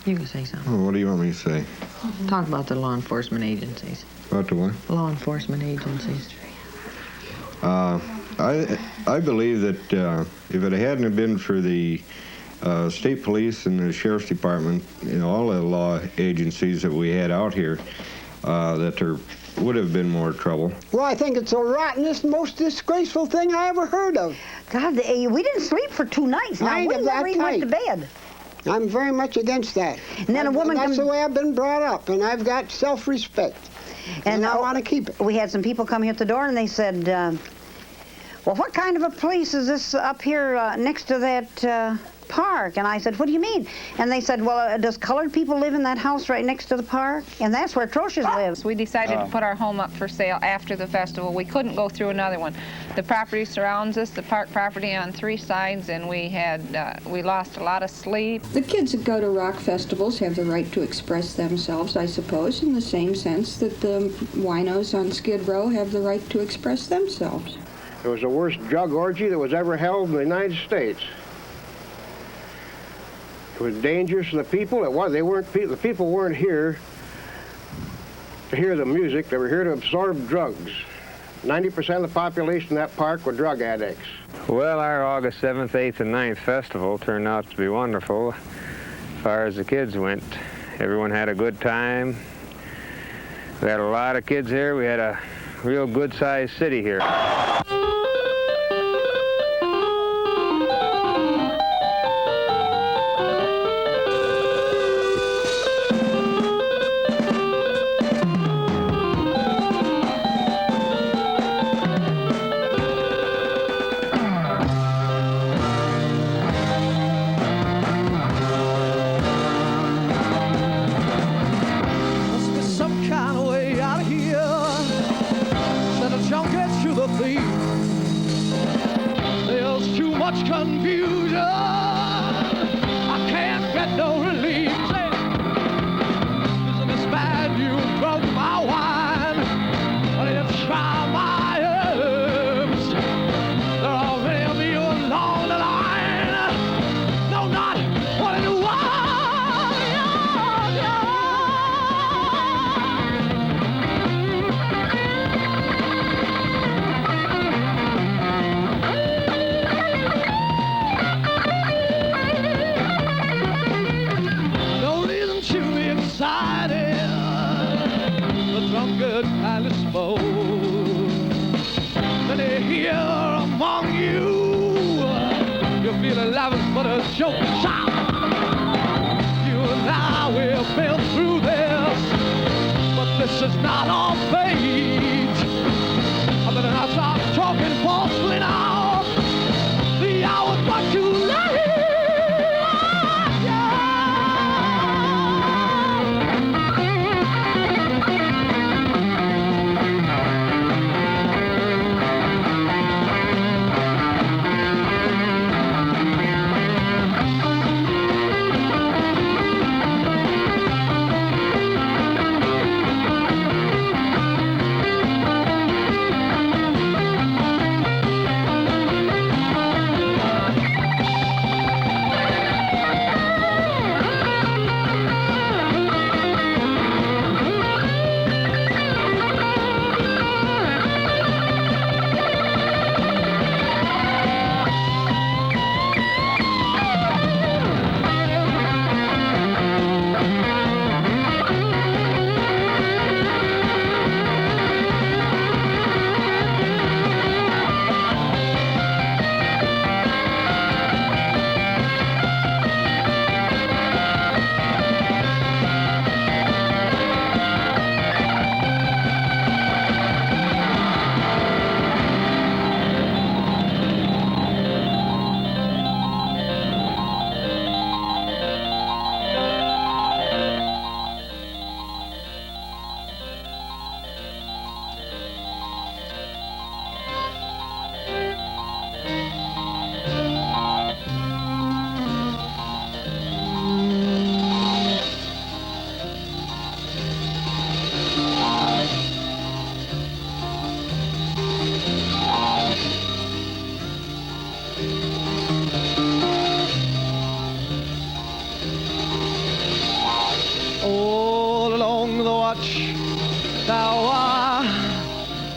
You can say something. Oh, what do you want me to say? Talk about the law enforcement agencies. About the what? Law enforcement agencies. I believe that if it hadn't been for the state police and the sheriff's department, all the law agencies that we had out here, that there would have been more trouble. Well, I think it's the rottenest, most disgraceful thing I ever heard of. God, we didn't sleep for 2 nights. Now, we never even went to bed. I'm very much against that. And then a woman That's the way I've been brought up, and I've got self-respect. And I want to keep it. We had some people come here at the door, and they said, well, what kind of a place is this up here next to that park? And I said, what do you mean? And they said, well, does colored people live in that house right next to the park? And that's where Trocia's lives. We decided to put our home up for sale after the festival. We couldn't go through another one. The property surrounds us, the park property on 3 sides, and we lost a lot of sleep. The kids that go to rock festivals have the right to express themselves, I suppose, in the same sense that the winos on Skid Row have the right to express themselves. It was the worst drug orgy that was ever held in the United States. It was dangerous to the people. The people weren't here to hear the music. They were here to absorb drugs. 90% of the population in that park were drug addicts. Well, our August 7th, 8th, and 9th festival turned out to be wonderful. As far as the kids went, everyone had a good time. We had a lot of kids here. We had a real good-sized city here.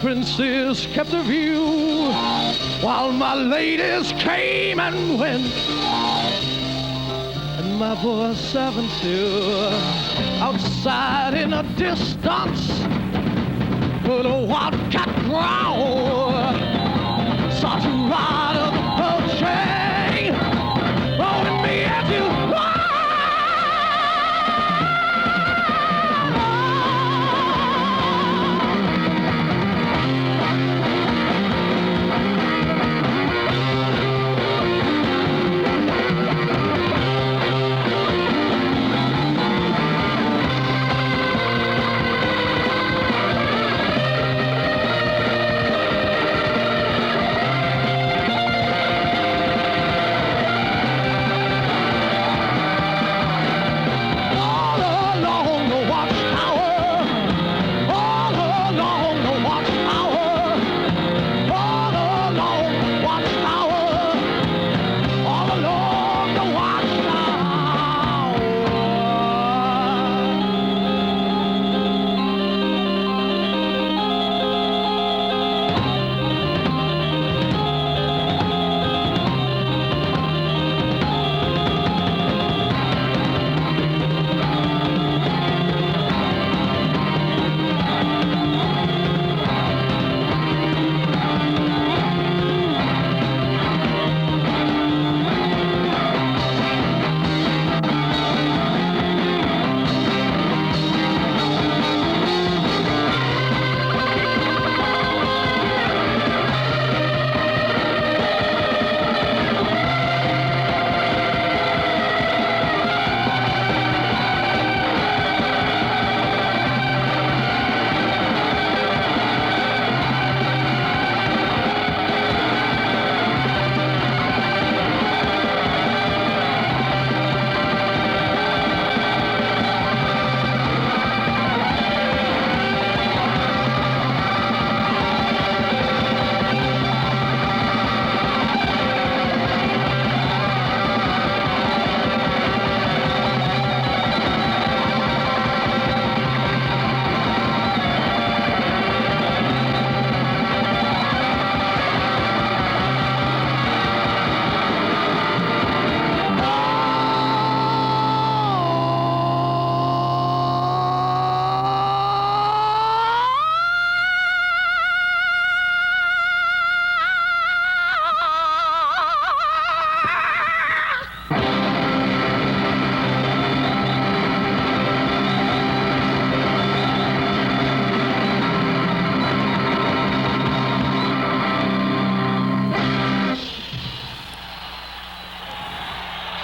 princes kept a view while my ladies came and went. And my poor servant too, outside in the distance, heard a wildcat growl. Saw two riders approaching, holding me at you.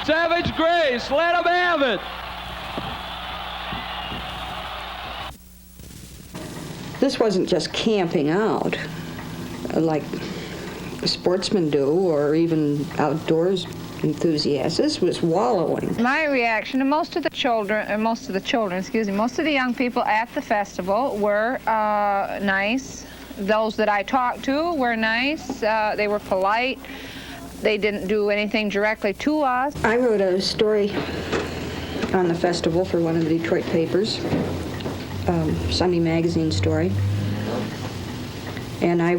Savage Grace, let him have it. This wasn't just camping out like sportsmen do, or even outdoors enthusiasts. This was wallowing. My reaction to most of the young people at the festival were nice. Those that I talked to were nice. They were polite. They didn't do anything directly to us. I wrote a story on the festival for one of the Detroit papers, Sunday magazine story, and I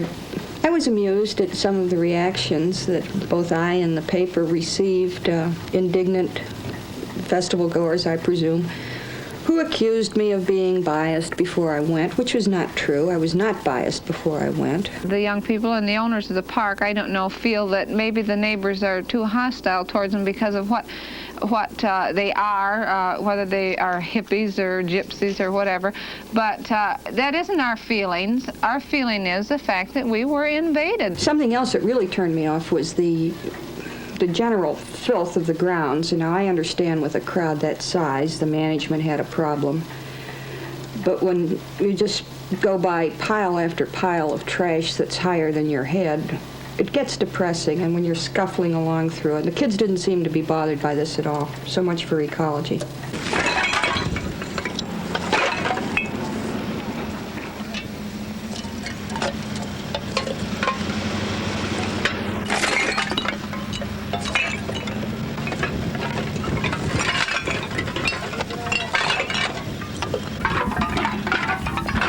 was amused at some of the reactions that both I and the paper received, indignant festival goers, I presume, who accused me of being biased before I went, which was not true. I was not biased before I went. The young people and the owners of the park, I don't know, feel that maybe the neighbors are too hostile towards them because of what they are, whether they are hippies or gypsies or whatever. But that isn't our feelings. Our feeling is the fact that we were invaded. Something else that really turned me off was the general filth of the grounds. You know, I understand with a crowd that size, the management had a problem. But when you just go by pile after pile of trash that's higher than your head, it gets depressing, and when you're scuffling along through it, the kids didn't seem to be bothered by this at all. So much for ecology.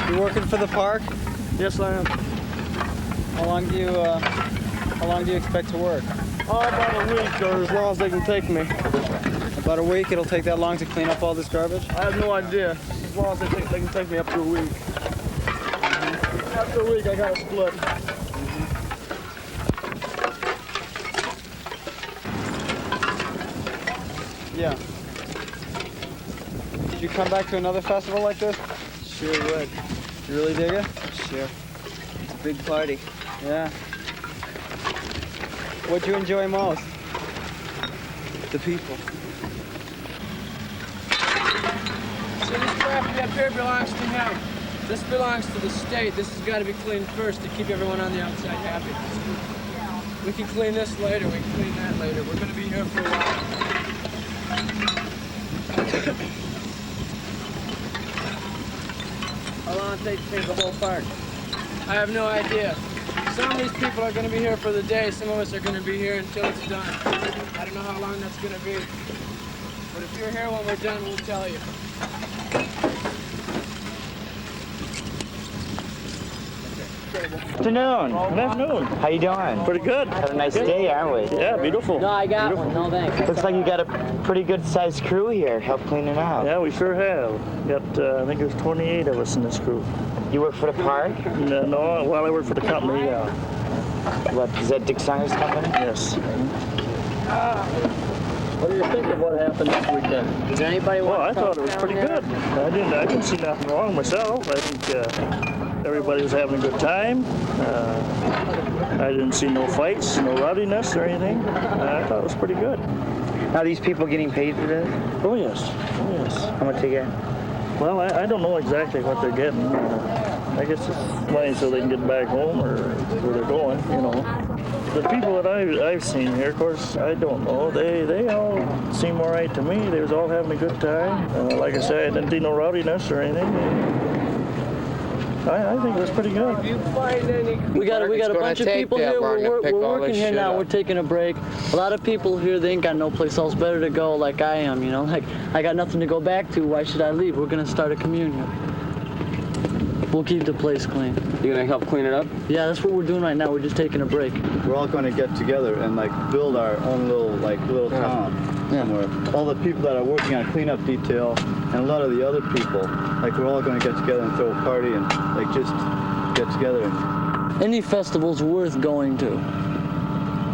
You working for the park? Yes, I am. How long do you expect to work? Oh, about a week, or as long as they can take me. About a week? It'll take that long to clean up all this garbage? I have no idea. As long as they think they can take me up to a week. After a week, I gotta split. Yeah. Did you come back to another festival like this? Sure would. You really dig it? Sure. It's a big party. Yeah. What'd you enjoy most? The people. So this property up here belongs to him. This belongs to the state. This has got to be cleaned first to keep everyone on the outside happy. We can clean this later. We can clean that later. We're going to be here for a while. How long will it take to clean the whole park? I have no idea. Some of these people are going to be here for the day. Some of us are going to be here until it's done. I don't know how long that's going to be. But if you're here when we're done, we'll tell you. Afternoon. Good afternoon. How you doing? Pretty good. Had a nice day, aren't we? Yeah, beautiful. No, I got beautiful. one. No, thanks. Looks like you got a pretty good-sized crew here. Help cleaning up. Yeah, we sure have. Got, I think there's 28 of us in this crew. You work for the park? No, well, I work for the company, yeah. What, is that Dick Singer's company? Yes. What do you think of what happened this weekend? Does anybody want I thought it was pretty good. I didn't see nothing wrong myself. I think everybody was having a good time. I didn't see no fights, no rowdiness or anything. I thought it was pretty good. Are these people getting paid for this? Oh, yes. Oh, yes. How much they get? Well, I don't know exactly what they're getting. I guess it's money so they can get back home or where they're going, you know. The people that I've seen here, of course, I don't know. They all seem all right to me. They was all having a good time. Like I said, I didn't see no rowdiness or anything. I think it was pretty good. If you find any... We got a bunch of people here. We're working here now. We're taking a break. A lot of people here, they ain't got no place else better to go like I am, you know. Like, I got nothing to go back to. Why should I leave? We're going to start a communion. We'll keep the place clean. You going to help clean it up? Yeah, that's what we're doing right now. We're just taking a break. We're all going to get together and build our own little town somewhere. All the people that are working on cleanup detail and a lot of the other people, we're all going to get together and throw a party and just get together. Any festival's worth going to.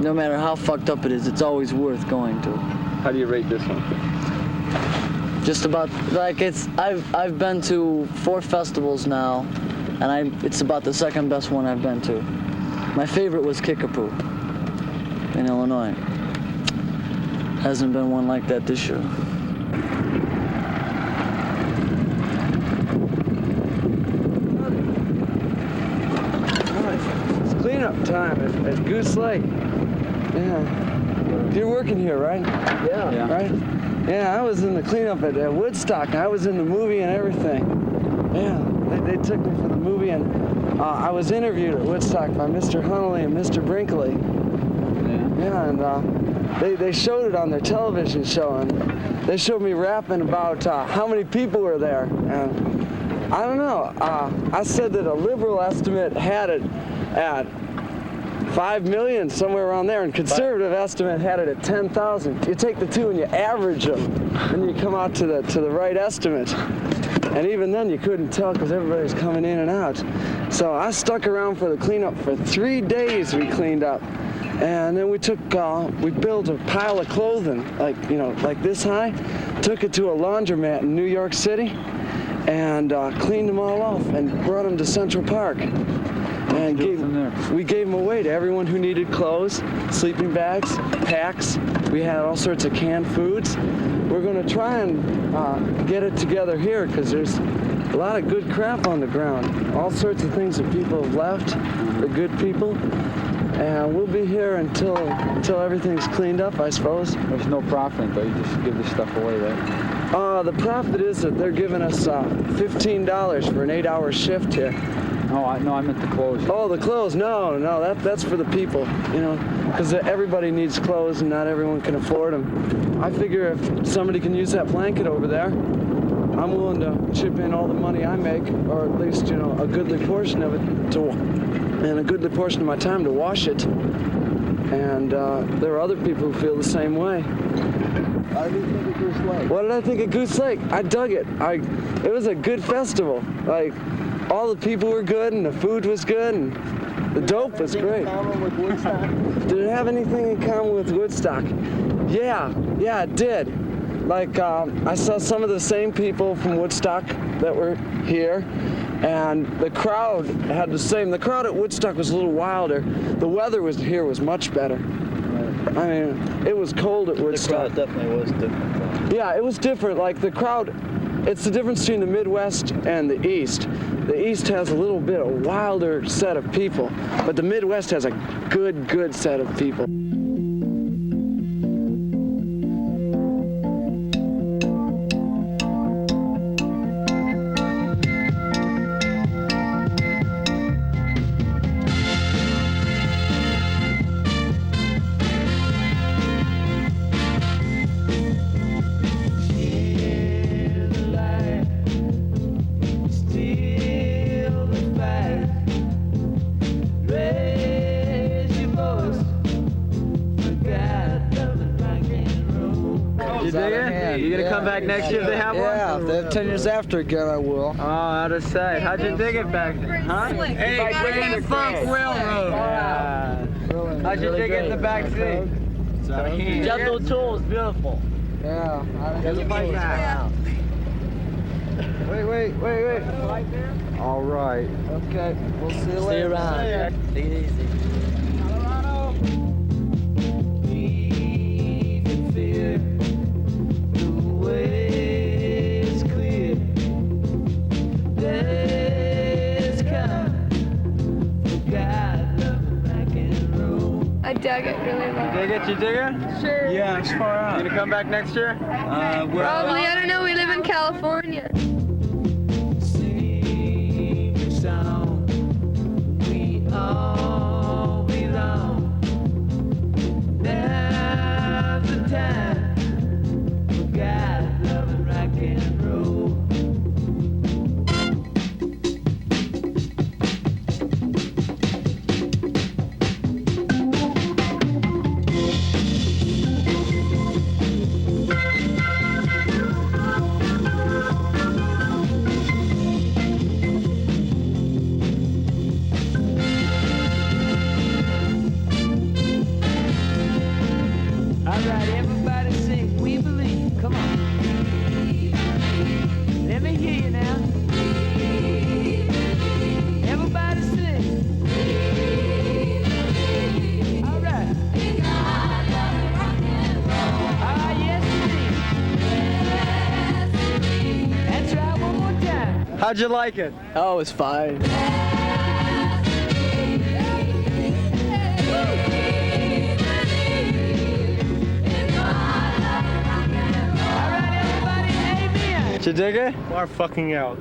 No matter how fucked up it is, it's always worth going to. How do you rate this one? Just about I've been to 4 festivals now, and it's about the second best one I've been to. My favorite was Kickapoo in Illinois. Hasn't been one like that this year. It's cleanup time at Goose Lake. Yeah. You're working here, right? Yeah. Right? Yeah, I was in the cleanup at Woodstock. I was in the movie and everything. Yeah, they took me for the movie, and I was interviewed at Woodstock by Mr. Hunnelly and Mr. Brinkley. Yeah, and they showed it on their television show, and they showed me rapping about how many people were there. And I don't know. I said that a liberal estimate had it at 5 million, somewhere around there, and conservative estimate had it at 10,000. You take the two and you average them, and you come out to the right estimate. And even then, you couldn't tell because everybody was coming in and out. So I stuck around for the cleanup for 3 days. We cleaned up, and then we built a pile of clothing, like this high, took it to a laundromat in New York City, and cleaned them all off and brought them to Central Park. And we gave them away to everyone who needed clothes, sleeping bags, packs. We had all sorts of canned foods. We're going to try and get it together here because there's a lot of good crap on the ground. All sorts of things that people have left, the good people. And we'll be here until everything's cleaned up, I suppose. There's no profit, though. You just give this stuff away, right? The profit is that they're giving us $15 for an 8-hour shift here. No, I meant the clothes. Oh, the clothes. No, that's for the people, because everybody needs clothes and not everyone can afford them. I figure if somebody can use that blanket over there, I'm willing to chip in all the money I make, or at least, you know, a goodly portion of it, and a goodly portion of my time to wash it. And there are other people who feel the same way. How did you think of Goose Lake? What did I think of Goose Lake? I dug it. It was a good festival. Like, all the people were good, and the food was good, and the dope was great. Did it have anything in common with Woodstock? Did it have anything in common with Woodstock? Yeah, it did. Like, I saw some of the same people from Woodstock that were here, and the crowd had the same. The crowd at Woodstock was a little wilder. The weather here was much better. I mean, it was cold at Woodstock. The crowd definitely was different. Yeah, it was different. Like, the crowd, it's the difference between the Midwest and the East. The East has a little bit of wilder set of people, but the Midwest has a good set of people. You dig it? You gonna come back next year if they have one? Yeah, if they have 10 years after again, I will. Oh, out of sight. How'd you dig it back then? Huh? Hey, bring the Funk Railroad. Yeah. How'd you dig it in the back seat? Gentle tools, beautiful. Yeah. Like that. Wait. All right. Okay, we'll see you See later. you around. Take it easy. I dug it really well. Dig it? You dig it? Sure. Yeah, it's far out. You gonna come back next year? Probably. I don't know. We live in California. How'd you like it? Oh, it's fine. Did you dig it? Far fucking out.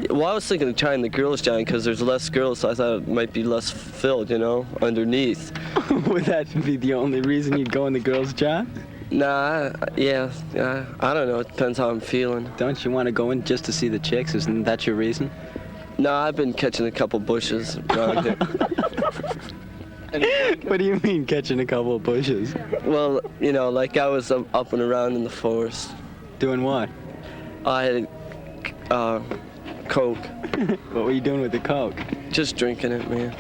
Well, I was thinking of tying the girls down because there's less girls, so I thought it might be less filled, you know, underneath. Would that be the only reason you'd go in the girls' john? Nah, yeah, I don't know. It depends how I'm feeling. Don't you want to go in just to see the chicks? Isn't that your reason? Nah, I've been catching a couple bushes around here. What do you mean, catching a couple of bushes? Well, you know, like I was up and around in the forest. Doing what? I had Coke. What were you doing with the Coke? Just drinking it, man.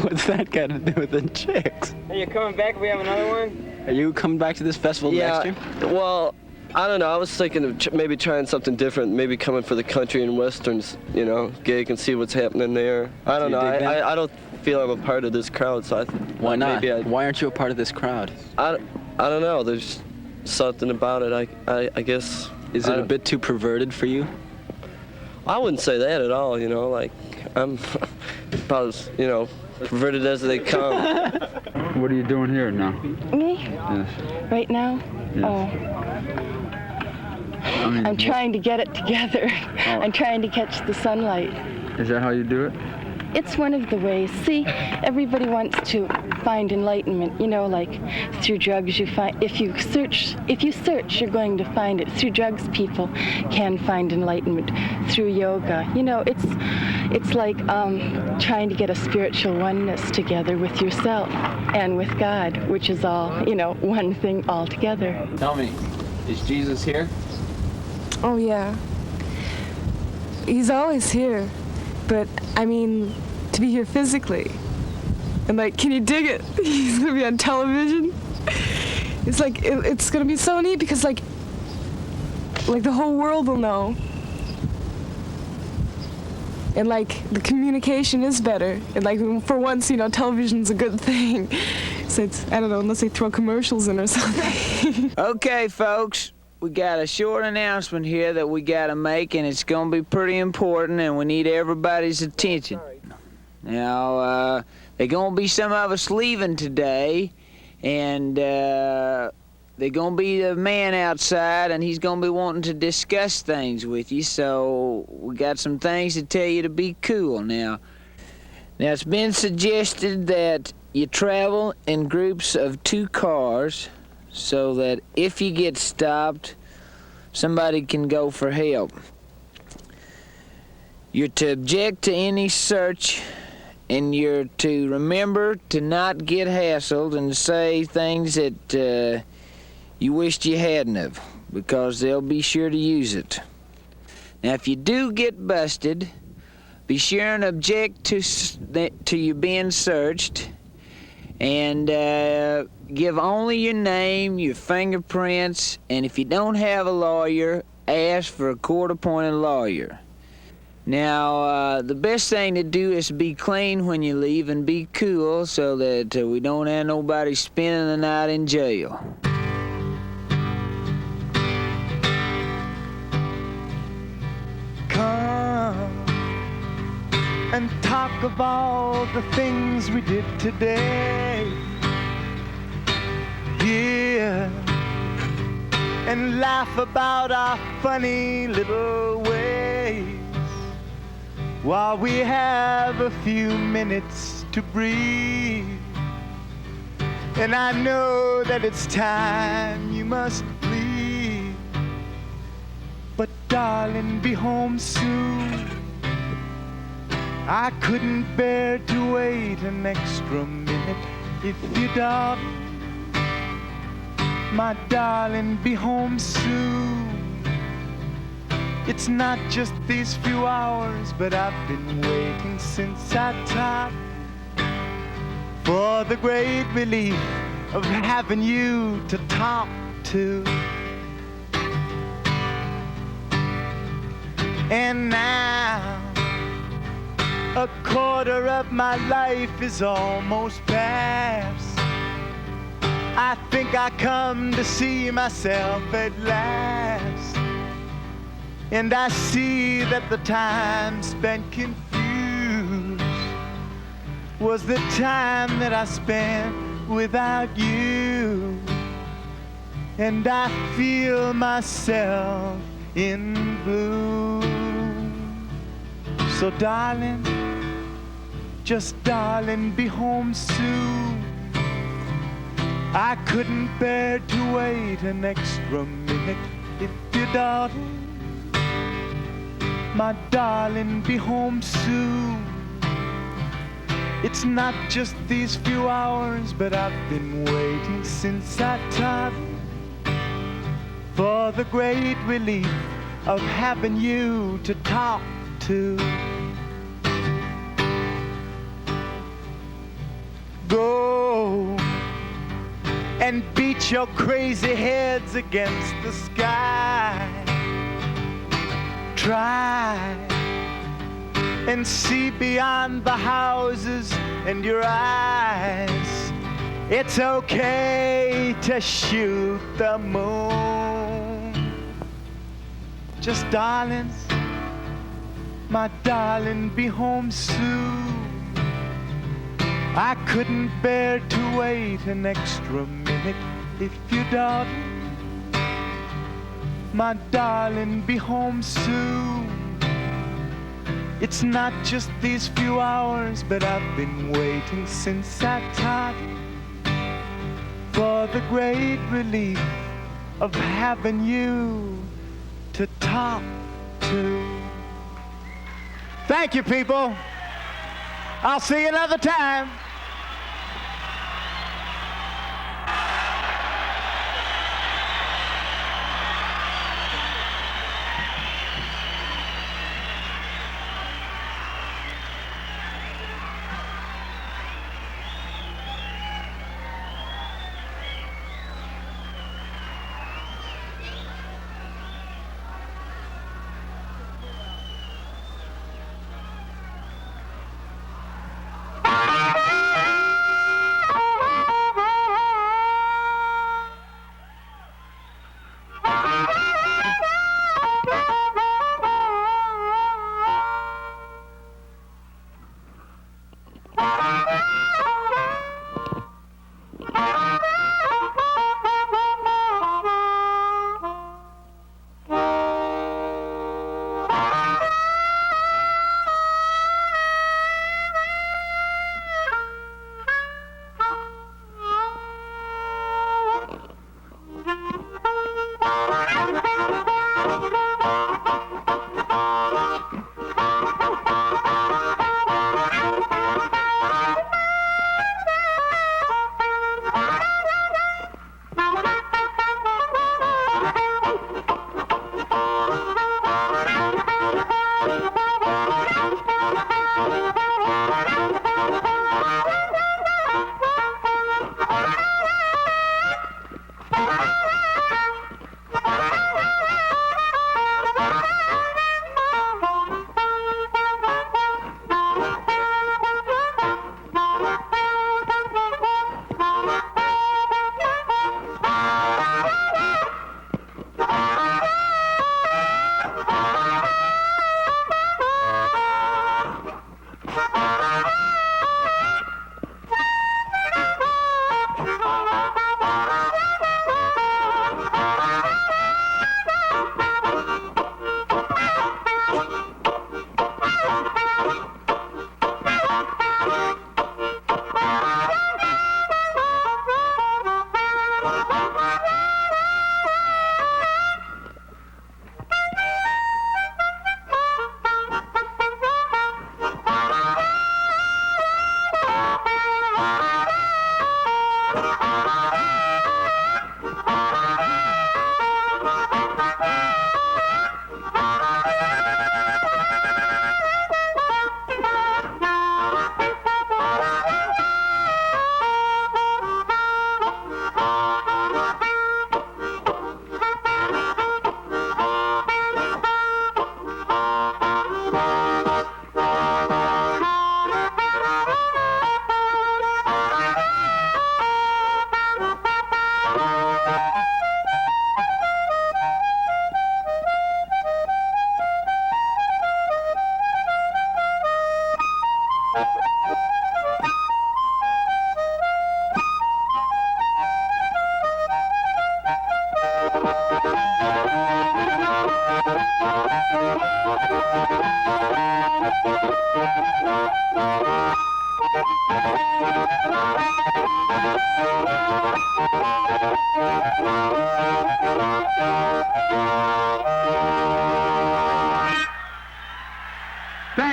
What's that got to do with the chicks? Are you coming back? We have another one? Are you coming back to this festival next year? Well, I don't know. I was thinking of maybe trying something different, maybe coming for the country and westerns, you know, gig and see what's happening there. I don't know. I don't feel I'm a part of this crowd, so Why not? Why aren't you a part of this crowd? I don't know. There's something about it. I guess. Is it a bit too perverted for you? I wouldn't say that at all. You know, like I'm about as, you know, perverted as they come. What are you doing here now? Me? Yes. Right now? Yes. Oh. I'm trying to get it together. I'm trying to catch the sunlight. Is that how you do it? It's one of the ways. See, everybody wants to find enlightenment, you know, like through drugs you find, if you search, you're going to find it. Through drugs, people can find enlightenment. Through yoga, you know, it's like trying to get a spiritual oneness together with yourself and with God, which is all, you know, one thing altogether. Tell me, is Jesus here? Oh, yeah. He's always here. But, I mean, to be here physically. And, like, can you dig it? He's going to be on television. It's like, it's going to be so neat because, like the whole world will know. And, like, the communication is better. And, like, for once, you know, television's a good thing. So it's, I don't know, unless they throw commercials in or something. Okay, folks. We got a short announcement here that we got to make, and it's going to be pretty important, and we need everybody's attention. Now, there's going to be some of us leaving today, and there's going to be a man outside, and he's going to be wanting to discuss things with you, so we got some things to tell you to be cool. Now, it's been suggested that you travel in groups of 2 cars, so that if you get stopped, somebody can go for help. You're to object to any search, and you're to remember to not get hassled and say things that you wished you hadn't have, because they'll be sure to use it. Now, if you do get busted, be sure and object to you being searched, and give only your name, your fingerprints, and if you don't have a lawyer, ask for a court-appointed lawyer. Now, the best thing to do is be clean when you leave and be cool so that we don't have nobody spending the night in jail. Come and talk of all the things we did today. Yeah, and laugh about our funny little ways while we have a few minutes to breathe. And I know that it's time you must leave, but darling, be home soon. I couldn't bear to wait an extra minute if you darling. My darling, be home soon. It's not just these few hours, but I've been waiting since I taught, for the great relief of having you to talk to. And now, a quarter of my life is almost past. I think I come to see myself at last, and I see that the time spent confused was the time that I spent without you. And I feel myself in blue. So darling, just darling, be home soon. I couldn't bear to wait an extra minute if you darling. My darling, be home soon. It's not just these few hours, but I've been waiting since I taught, for the great relief of having you to talk to. Go and beat your crazy heads against the sky. Try and see beyond the houses and your eyes. It's okay to shoot the moon. Just darlings, my darling, be home soon. I couldn't bear to wait an extra minute if you don't. My darling, be home soon. It's not just these few hours, but I've been waiting since that time for the great relief of having you to talk to. Thank you, people. I'll see you another time.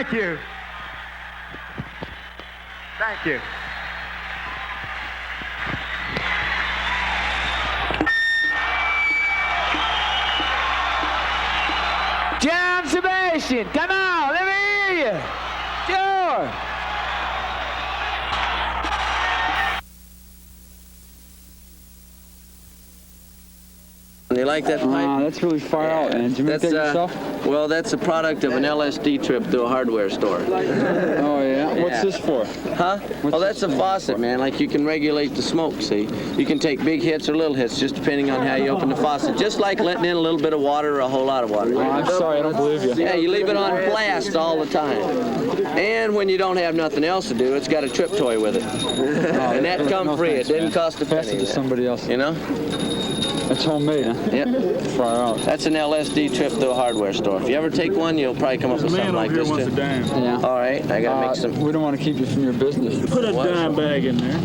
Thank you. Thank you. John Sebastian, come on, let me You like that pipe? That's really far out, man. Did you make that yourself? Well, that's a product of an LSD trip to a hardware store. Oh, yeah? What's this for? Huh? Well, that's a faucet, man. Like, you can regulate the smoke, see? You can take big hits or little hits, just depending on how you open the faucet. Just like letting in a little bit of water or a whole lot of water. Oh, I'm sorry, I don't believe you. Yeah, you leave it on blast all the time. And when you don't have nothing else to do, it's got a trip toy with it. And that come free. It didn't cost a penny. Pass it to somebody else. You know? That's homemade, huh? Yep. Far out. That's an LSD trip to a hardware store. If you ever take one, you'll probably come up with something like this, too. Yeah. All right, I gotta make some. We don't want to keep you from your business. Put a dime bag in there.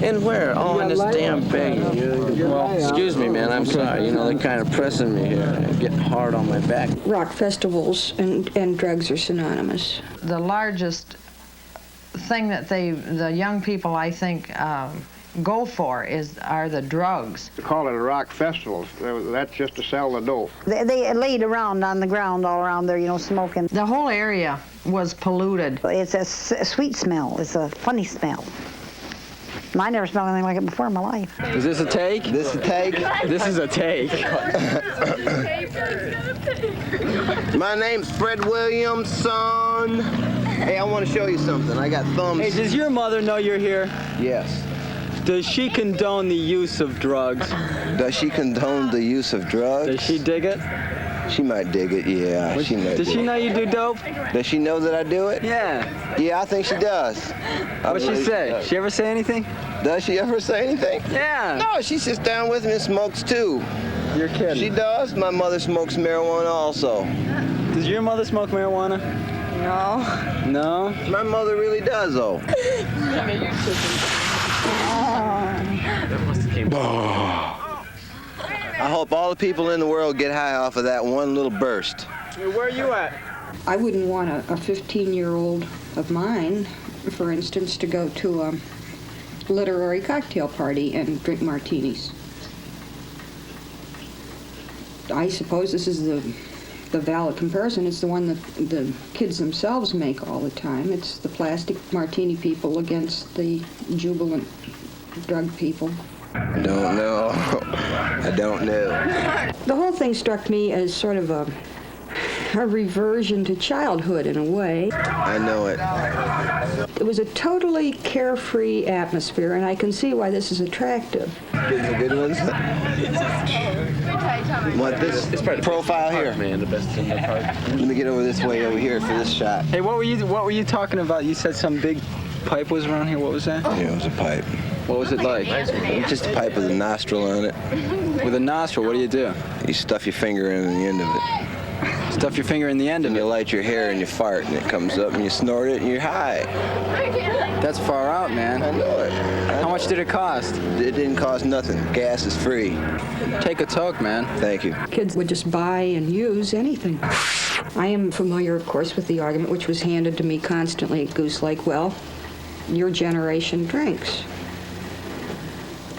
In where? Oh, in this damn bag. Well, excuse me, man. I'm sorry. You know, they're kind of pressing me here. I'm getting hard on my back. Rock festivals and drugs are synonymous. The largest thing that the young people, I think, go for are the drugs. They call it a rock festival. That's just to sell the dope. They laid around on the ground all around there, you know, smoking. The whole area was polluted. It's a sweet smell. It's a funny smell. I never smelled anything like it before in my life. Is this a take? This is a take? This is a take. My name's Fred Williamson. Hey, I want to show you something. I got thumbs. Hey, does your mother know you're here? Yes. Does she condone the use of drugs? Does she condone the use of drugs? Does she dig it? She might dig it, yeah. She might. Does she know you do dope? Does she know that I do it? Yeah. Yeah, I think she does. What'd she say? She ever say anything? Does she ever say anything? Yeah. No, she sits down with me and smokes too. You're kidding. She does. My mother smokes marijuana also. Does your mother smoke marijuana? No. No? My mother really does, though. I hope all the people in the world get high off of that one little burst. Hey, where are you at? I wouldn't want a 15-year-old of mine, for instance, to go to a literary cocktail party and drink martinis. I suppose this is the valid comparison. It's the one that the kids themselves make all the time. It's the plastic martini people against the jubilant drug people. I don't know. I don't know. The whole thing struck me as sort of a reversion to childhood in a way. I know it. It was a totally carefree atmosphere, and I can see why this is attractive. The good ones? What, this profile here? Man, the best in the park. Let me get over this way over here for this shot. Hey, what were you talking about? You said some big pipe was around here. What was that? Yeah, it was a pipe. What was it like? Just a pipe with a nostril on it. With a nostril, what do? You stuff your finger in the end of it. Stuff your finger in the end of and it? You light your hair and you fart and it comes up and you snort it and you're high. That's far out, man. I know it. How much did it cost? It didn't cost nothing. Gas is free. Take a toke, man. Thank you. Kids would just buy and use anything. I am familiar, of course, with the argument which was handed to me constantly at Goose Lake, well, your generation drinks.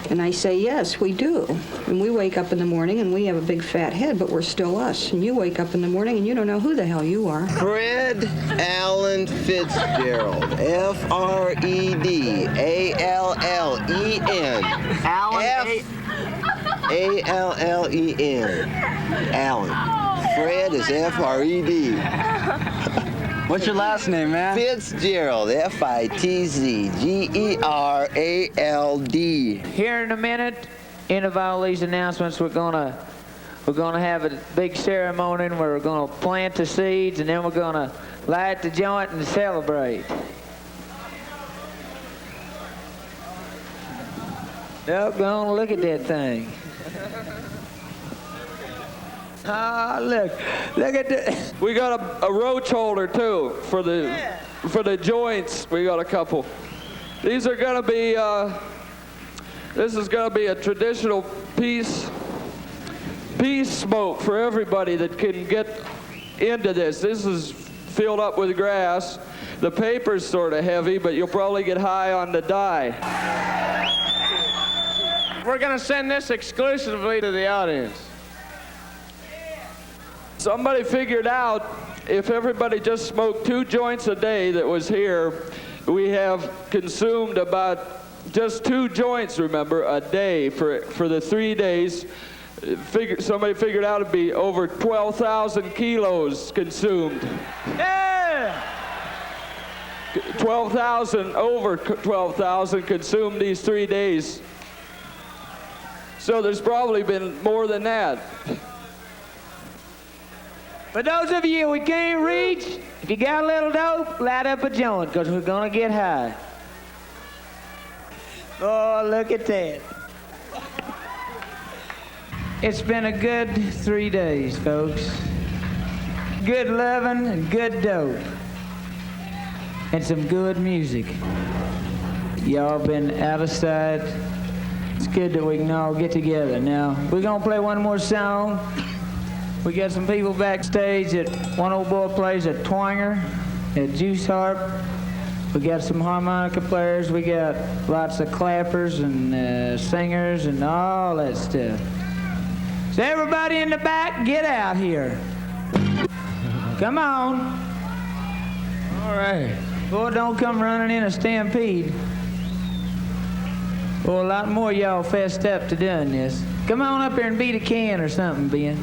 And I say, yes, we do. And we wake up in the morning and we have a big fat head, but we're still us. And you wake up in the morning and you don't know who the hell you are. Fred Allen Fitzgerald. F-R-E-D-A-L-L-E-N. A-L-L-E-N. Allen. Fred is F-R-E-D. What's your last name, man? Fitzgerald, F-I-T-Z-G-E-R-A-L-D. Here in a minute, end of all these announcements, we're gonna have a big ceremony and we're gonna plant the seeds and then we're gonna light the joint and celebrate. Doggone, look at that thing. Ah, look at that. We got a roach holder too for the joints. We got a couple. These are gonna be. This is gonna be a traditional peace smoke for everybody that can get into this. This is filled up with grass. The paper's sort of heavy, but you'll probably get high on the dye. We're gonna send this exclusively to the audience. Somebody figured out if everybody just smoked 2 joints a day that was here, we have consumed about just 2 joints, remember, a day for the 3 days somebody figured out it'd be over 12,000 kilos consumed. Yeah! 12,000, over 12,000 consumed these 3 days. So there's probably been more than that. For those of you we can't reach, if you got a little dope, light up a joint, because we're going to get high. Oh, look at that. It's been a good 3 days, folks. Good loving and good dope. And some good music. Y'all been out of sight. It's good that we can all get together. Now, we're going to play one more song. We got some people backstage that one old boy plays a twanger, a juice harp. We got some harmonica players. We got lots of clappers and singers and all that stuff. So everybody in the back, get out here. Come on. All right. Boy, don't come running in a stampede. Well, a lot more of y'all fessed up to doing this. Come on up here and beat a can or something, Ben.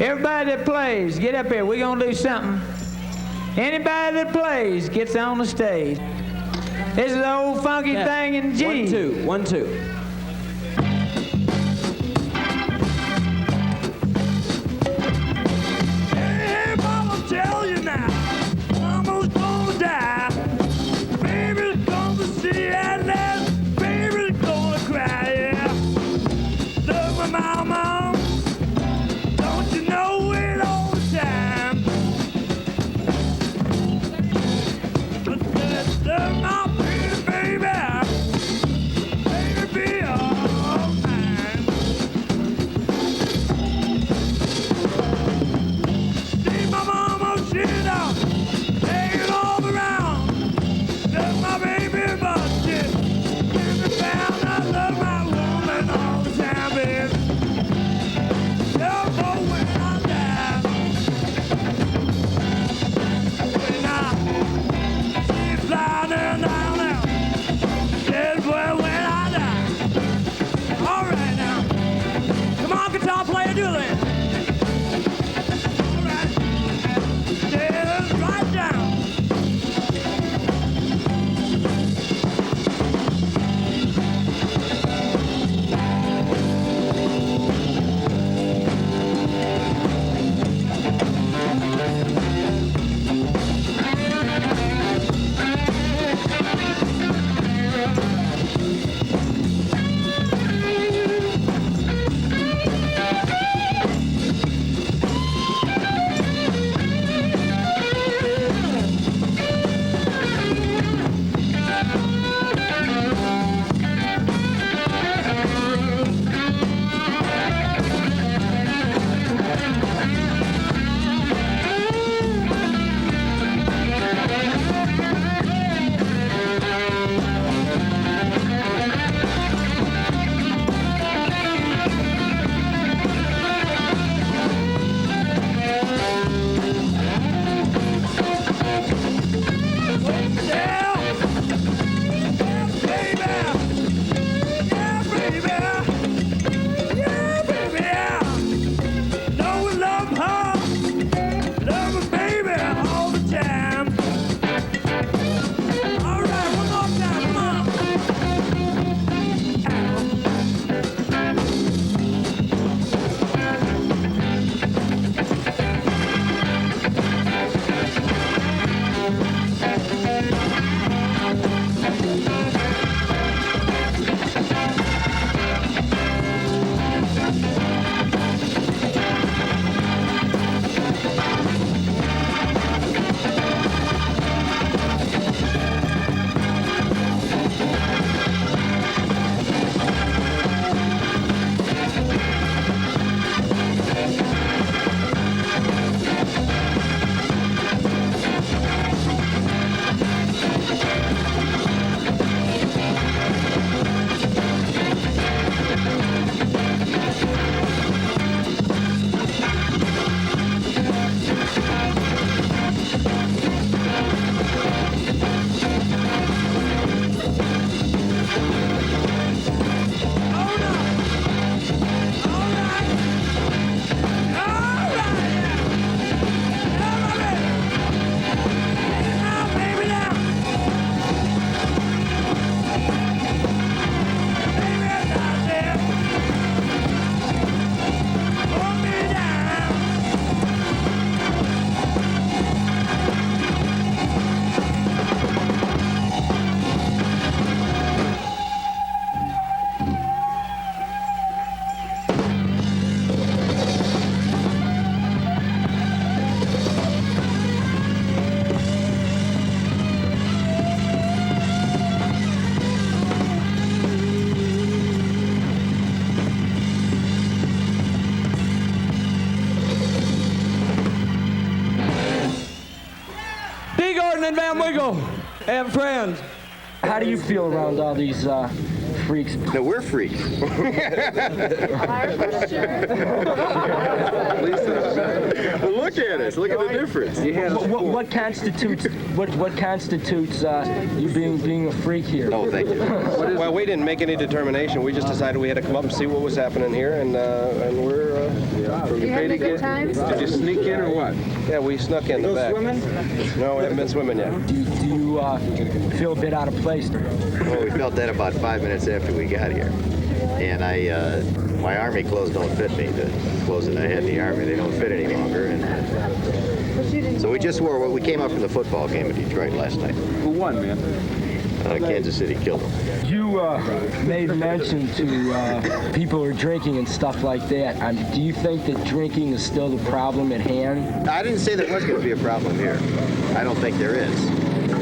Everybody that plays, get up here. We're going to do something. Anybody that plays gets on the stage. This is the old funky thing in G. 1, 2, 1, 2. Hey, mama, tell you now, mama's gonna die. Baby's gonna see and then baby's gonna cry, yeah. Look, my mama, don't you know it all the time? But look, my pretty baby, baby, time we go. And friends. How do you feel around all these freaks? No, we're freaks. Well, look at us. Look at the difference. What constitutes you being a freak here? Oh, thank you. Well, we didn't make any determination. We just decided we had to come up and see what was happening here, and we're You having a good time? Did you sneak in or what? Yeah, we snuck in the back. Swimming? No, we haven't been swimming yet. Do you feel a bit out of place? Well, we felt that about 5 minutes after we got here. And my Army clothes don't fit me. The clothes that I had in the Army, they don't fit any longer. And so we just wore what we came up from the football game in Detroit last night. Who won, man? Kansas City killed them. You made mention to people who are drinking and stuff like that. Do you think that drinking is still the problem at hand? I didn't say there was going to be a problem here. I don't think there is.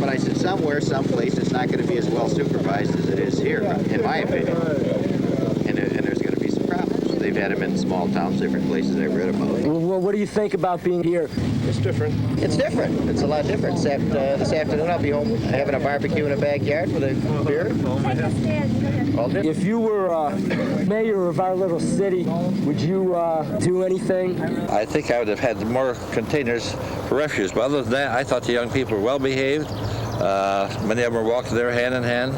But I said somewhere, someplace, it's not going to be as well supervised as it is here, in my opinion. And there's going to be some problems. They've had them in small towns, different places I've read about. Well, what do you think about being here? It's different. It's different. It's a lot different. This afternoon I'll be home having a barbecue in the backyard with a beer. If you were mayor of our little city, would you do anything? I think I would have had more containers for refuse. But other than that, I thought the young people were well behaved. Many of them were walking there hand in hand.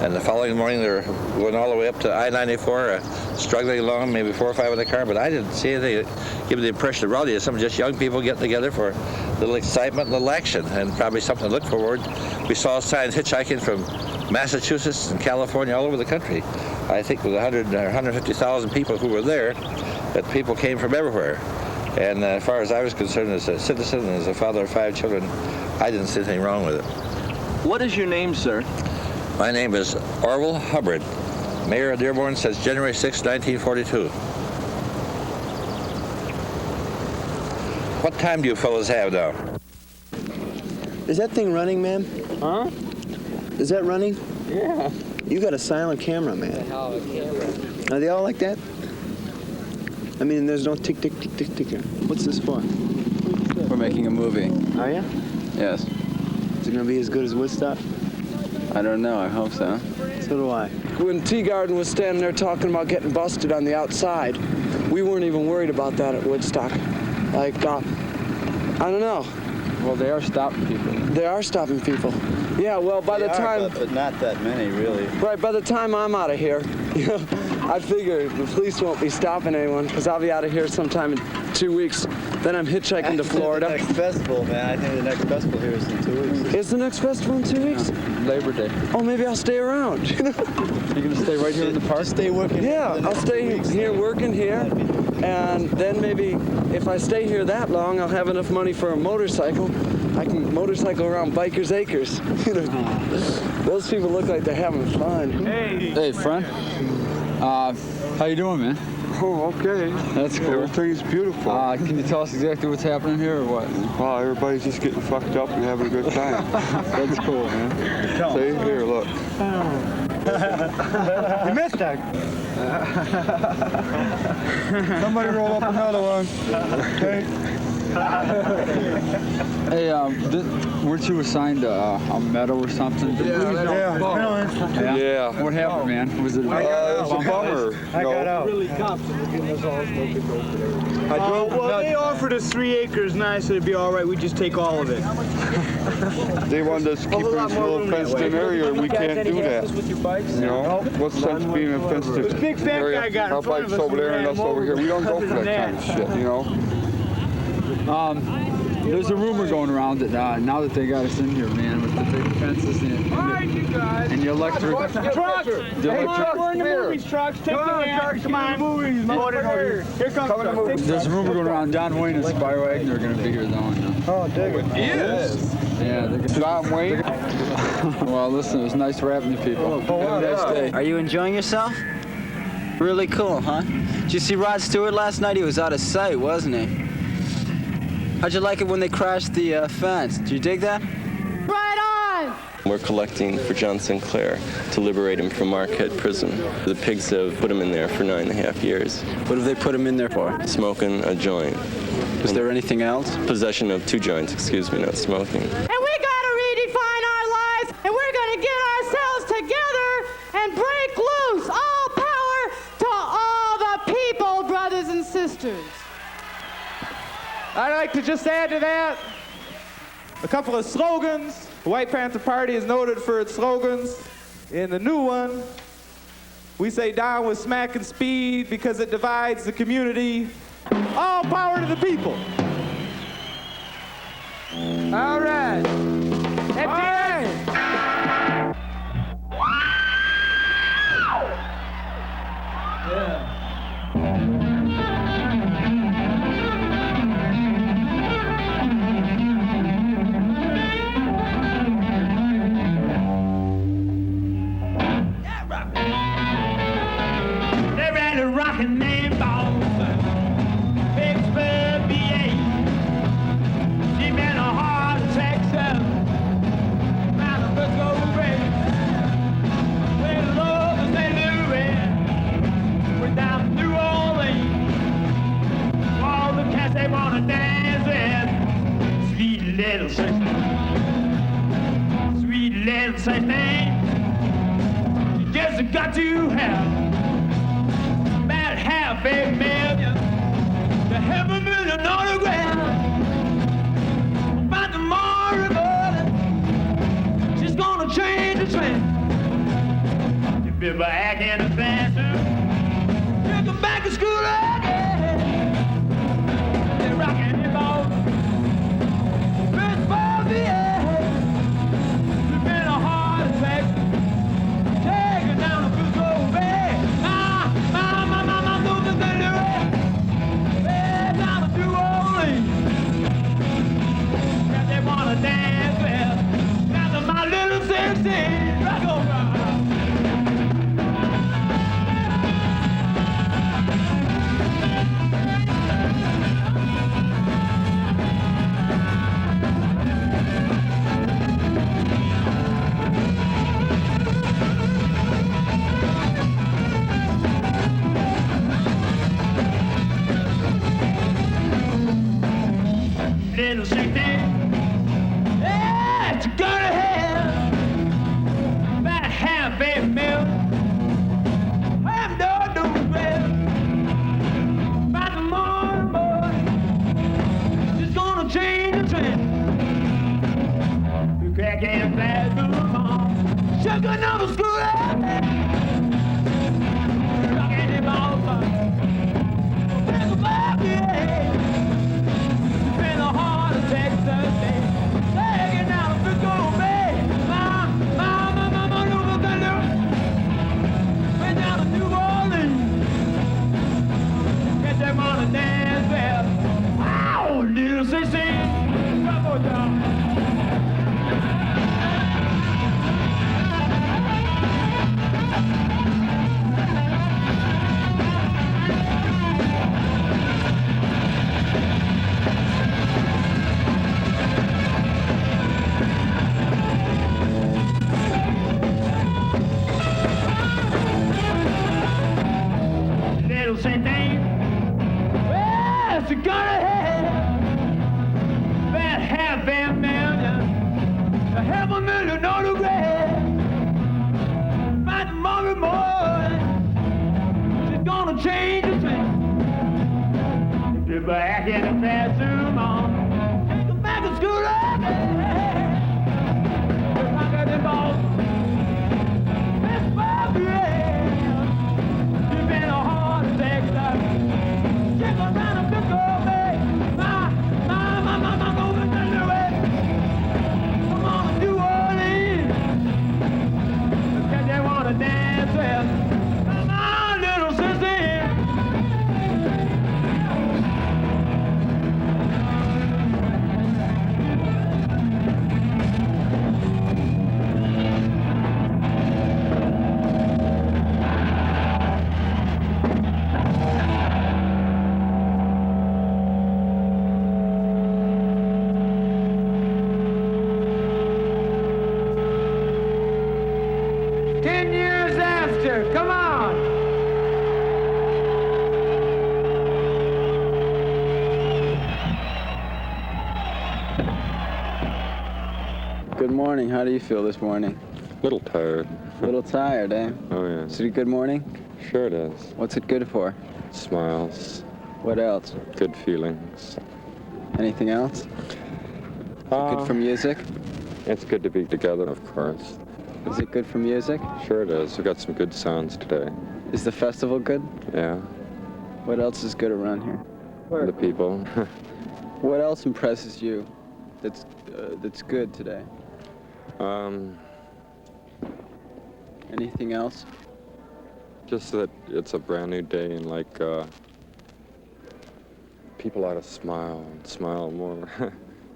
And the following morning, they were going all the way up to I-94, struggling along, maybe 4 or 5 in the car. But I didn't see anything that gave me the impression of rowdy. Some just young people getting together for a little excitement and a little action, and probably something to look forward. We saw signs hitchhiking from Massachusetts and California, all over the country. I think with 100 or 150,000 people who were there, that people came from everywhere. And as far as I was concerned, as a citizen and as a father of 5 children, I didn't see anything wrong with it. What is your name, sir? My name is Orville Hubbard, Mayor of Dearborn since January 6, 1942. What time do you fellas have now? Is that thing running, man? Huh? Is that running? Yeah. You got a silent camera, man. Are they all like that? I mean, there's no tick, tick, tick, tick, tick. What's this for? We're making a movie. Are you? Yes. Is it going to be as good as Woodstock? I don't know. I hope so. So do I. When Teagarden was standing there talking about getting busted on the outside, we weren't even worried about that at Woodstock. Like, I don't know. Well, they are stopping people. They are stopping people. Yeah, well, by the time... But not that many, really. Right, by the time I'm out of here, you know, I figure the police won't be stopping anyone, because I'll be out of here sometime in 2 weeks. Then I'm hitchhiking to Florida. The next festival, man. I think the next festival here is in 2 weeks. Is the next festival in 2 weeks? Labor Day. Oh, maybe I'll stay around. You gonna stay right here in the park? Just stay working. Yeah, I'll stay here working here, and then maybe if I stay here that long, I'll have enough money for a motorcycle. I can motorcycle around Bikers Acres. You know, those people look like they're having fun. Hey, friend. How you doing, man? Oh, okay. That's cool. Everything's beautiful. Can you tell us exactly what's happening here, or what? Wow, everybody's just getting fucked up and having a good time. That's cool, man. See, here, look. You missed that. Somebody roll up another one. Okay. Hey, weren't you assigned a medal or something? Yeah. What happened, man? Was it? It was a bummer. I got out. Well, they offered us 3 acres, and I said it'd be all right. We'd just take all of it. They wanted us to keep it in this little fenced-in area, and we can't do that. You know, what's the sense of being in a fenced-in big fat area? guy got in Our front of bike's us over there and us over here. We don't go for that kind of shit, you know. There's a rumor going around that now that they got us in here, man, with the big fences and the electric. Trucks! Hey, trucks! We're in the movies, trucks. Take the van. Come on. Movies, here comes. There's a rumor going around. Don Wayne and Spy Wagner are going to be here, though. Oh, dig it. He is. Yeah. Don Wayne? Well, listen, it was nice rapping to people. Have a nice day. Are you enjoying yourself? Really cool, huh? Did you see Rod Stewart last night? He was out of sight, wasn't he? How'd you like it when they crashed the fence? Did you dig that? Right on! We're collecting for John Sinclair to liberate him from Marquette Prison. The pigs have put him in there for 9.5 years. What have they put him in there for? Smoking a joint. Was there anything else? Possession of 2 joints, excuse me, not smoking. And we gotta redefine westerns. I'd like to just add to that a couple of slogans. The White Panther Party is noted for its slogans. In the new one, we say down with smack and speed because it divides the community. All power to the people. All right. All right. They ran a rockin' name balls, Pittsburgh, VA. She been a heart attack, round the Frisco Bay. We're low to St. Louis, we're down to New Orleans. All the cats they wanna dance with, sweet little sexy, sweet little sexy. You just got to have about $500,000 to have $1 million autographs. By tomorrow morning, she's gonna change the trend. If you're back in the classroom, you go back to school again. They're rocking your ball. First ball, yeah. You've been a heart attack. Take it down to Frisco Bay. Dance with, now to my little 16, rock on, rock. Little 16. Yeah, it's gonna have about $500,000. I'm no well. By tomorrow morning, she's gonna change the trend. You crack and flash to the mom. She's gonna school out there. Rockin' him all fun. Think about it. It's been a heart attack Thursday. Taking out the Frisco Bay. Mama, Louisville, went down to New Orleans. Get them on a dance bell. Wow, little CC. One more time. Little St. Thing. Well, it's gonna have about $500,000 to have $1 million autographs. By tomorrow morning, she's gonna change the trend. If you're back in the classroom, on, take her back to school again. You're rocking the ball. Miss Bobby, you've been a heart attack, son. Check around a Frisco Bay. My, moving to Louis. Come on to New Orleans. Because they want to dance with. Come on, little sissy. Come on! Good morning. How do you feel this morning? Little tired. Little tired, eh? Oh, yeah. Is it a good morning? Sure it is. What's it good for? Smiles. What else? Good feelings. Anything else? Is it good for music? It's good to be together, of course. Is it good for music? Sure it is. We got some good sounds today. Is the festival good? Yeah. What else is good around here? The people. What else impresses you that's good today? Anything else? Just that it's a brand new day and like people ought to smile and smile more.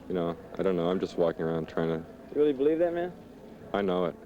You know, I don't know. I'm just walking around trying to. You really believe that, man? I know it.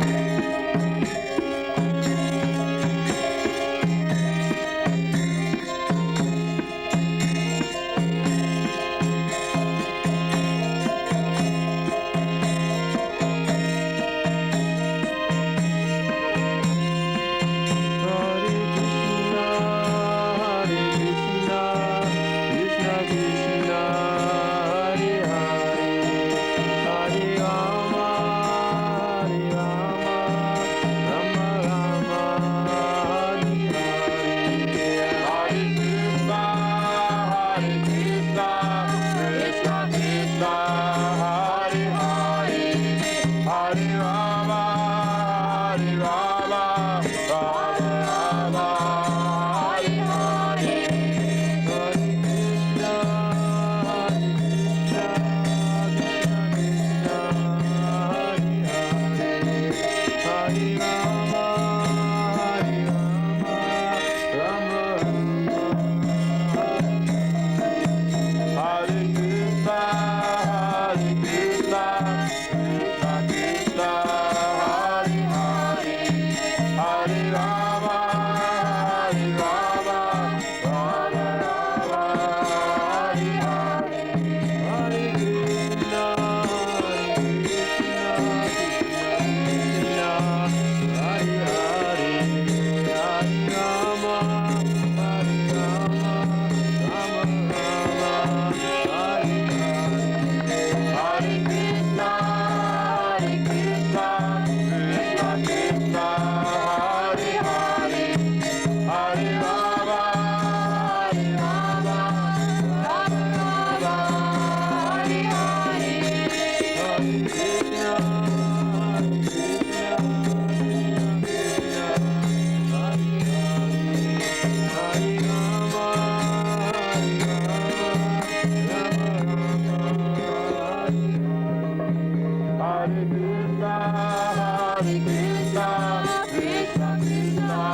Hare Krishna, Krishna Krishna,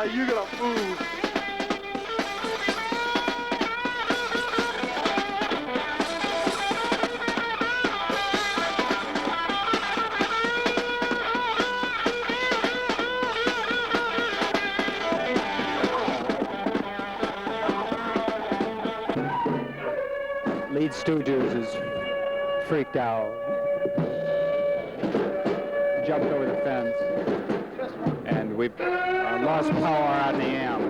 Now you gotta move. Lead Stooges is freaked out. Jumped over the fence. And we've lost power on the amp.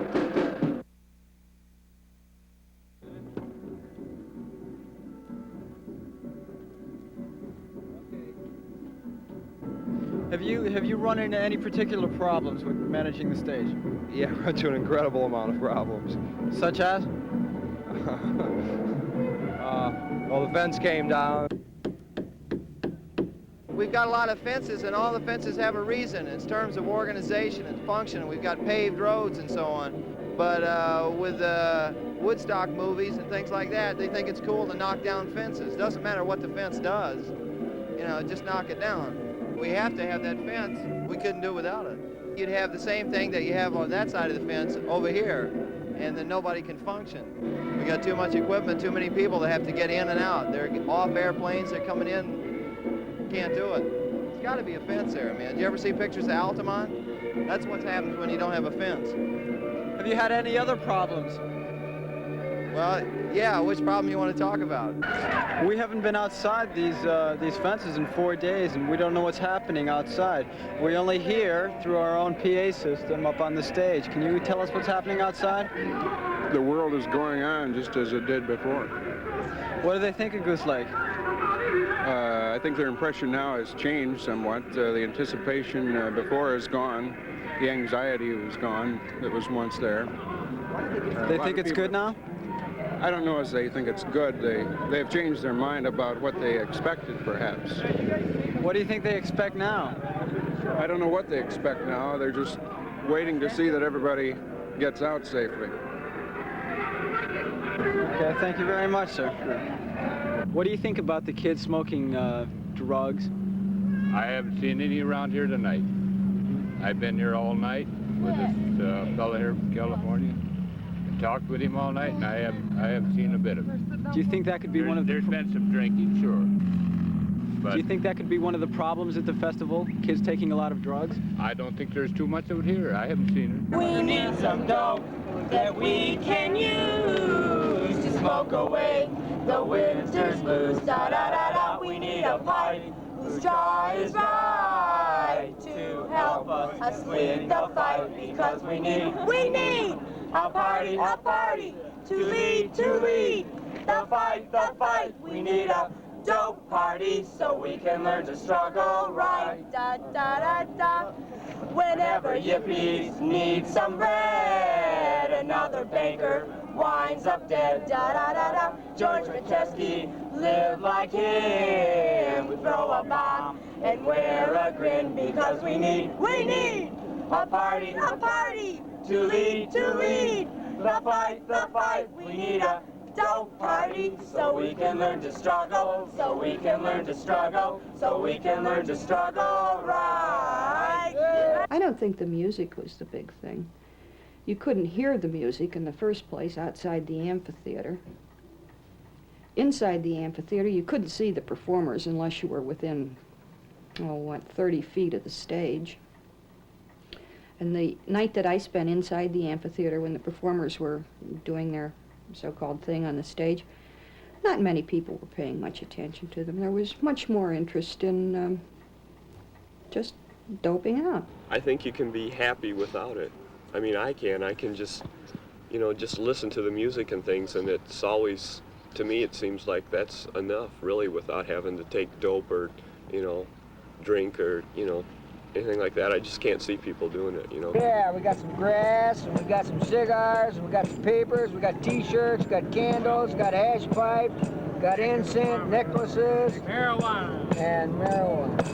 Have you run into any particular problems with managing the stage? Yeah, run into an incredible amount of problems. Such as? Well, the fence came down. We've got a lot of fences, and all the fences have a reason in terms of organization and function. We've got paved roads and so on. But with Woodstock movies and things like that, they think it's cool to knock down fences. Doesn't matter what the fence does, you know, just knock it down. We have to have that fence. We couldn't do it without it. You'd have the same thing that you have on that side of the fence over here, and then nobody can function. We got too much equipment, too many people that have to get in and out. They're off airplanes, they're coming in, can't do it. There's got to be a fence there, man. Did you ever see pictures of Altamont? That's what happens when you don't have a fence. Have you had any other problems? Well, yeah, which problem you want to talk about? We haven't been outside these fences in 4 days, and we don't know what's happening outside. We only hear through our own PA system up on the stage. Can you tell us what's happening outside? The world is going on just as it did before. What do they think of Goose Lake? I think their impression now has changed somewhat. The anticipation before is gone. The anxiety was gone that was once there. They think it's good now? I don't know if they think it's good. They've changed their mind about what they expected, perhaps. What do you think they expect now? I don't know what they expect now. They're just waiting to see that everybody gets out safely. Okay, thank you very much, sir. What do you think about the kids smoking drugs? I haven't seen any around here tonight. I've been here all night with this fellow here from California. Talked with him all night, and I haven't seen a bit of it. Do you think that could be one of the... There's been some drinking, sure. But do you think that could be one of the problems at the festival? Kids taking a lot of drugs? I don't think there's too much of it here. I haven't seen it. We need some dope that we can use to smoke away the winter's blues. Da da da da. We need a pipe whose jaw is right to help us win the fight, because we need a party to lead the fight. We need a dope party so we can learn to struggle right. Da da da da. Whenever yippies need some bread, another baker winds up dead. Da da da da. George Metesky lived like him. We throw a bomb and wear a grin, because we need a party to lead the fight. We need a dope party so we can learn to struggle, so we can learn to struggle right. I don't think the music was the big thing. You couldn't hear the music in the first place outside the amphitheater. Inside the amphitheater, you couldn't see the performers unless you were within, 30 feet of the stage. And the night that I spent inside the amphitheater when the performers were doing their so-called thing on the stage, not many people were paying much attention to them. There was much more interest in just doping out. I think you can be happy without it. I mean, I can just, just listen to the music and things, and it's always, to me, it seems like that's enough, really, without having to take dope or, drink or, anything like that. I just can't see people doing it, Yeah, we got some grass, and we got some cigars, and we got some papers, we got T-shirts, got candles, got ash pipe, got incense, necklaces. Marijuana. And marijuana.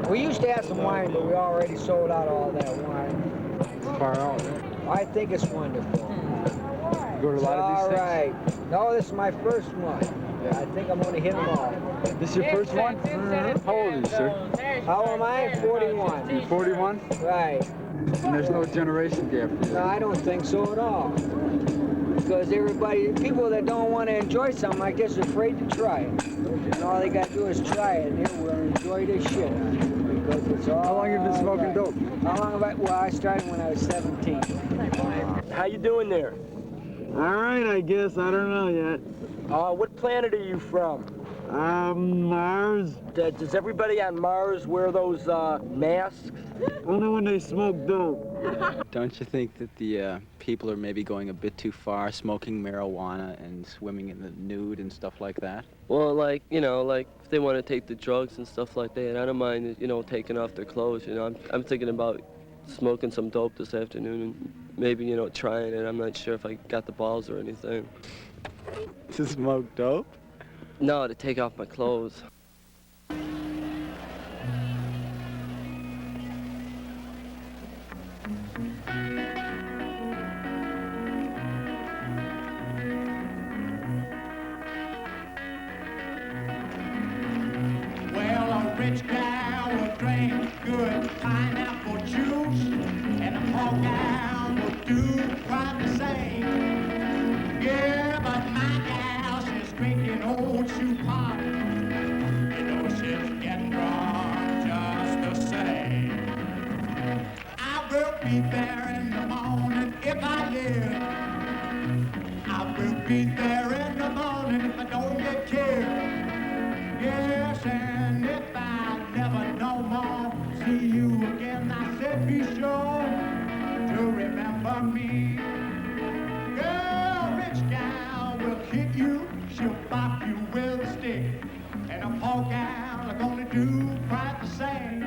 We used to have some wine, but we already sold out all that wine. Far out. I think it's wonderful. You go to a lot of these things? All right. No, this is my first one. I think I'm going to hit them all. This is your first one? How old are you, sir? How am I? 41. You're 41? Right. And there's no generation gap for you. No, I don't think so at all. Because people that don't want to enjoy something like this are afraid to try it. And all they got to do is try it, and they will enjoy this shit. Because it's all. How long have you been smoking dope? How long have I? Well, I started when I was 17. How you doing there? All right, I guess. I don't know yet. What planet are you from? Mars. Does everybody on Mars wear those masks? Only when they smoke dope. Don't you think that the people are maybe going a bit too far, smoking marijuana and swimming in the nude and stuff like that? Well, like, you know, like if they want to take the drugs and stuff like that, I don't mind, you know, taking off their clothes. You know, I'm thinking about smoking some dope this afternoon and maybe, you know, trying it. I'm not sure if I got the balls or anything. To smoke dope? No, to take off my clothes. Well, a rich guy will drink good pineapple juice, and a poor guy will do quite the same. Yeah, but my gal, she's drinking old shoe pop. You know she's getting drunk just the same. I will be there in the morning if I live. I will be there in the morning if I don't get killed. Yes, and if I never no more see you again, I said be sure to remember me. Girl, rich gal will hit you, she'll bop you with a stick, and a poor gal are gonna do quite the same.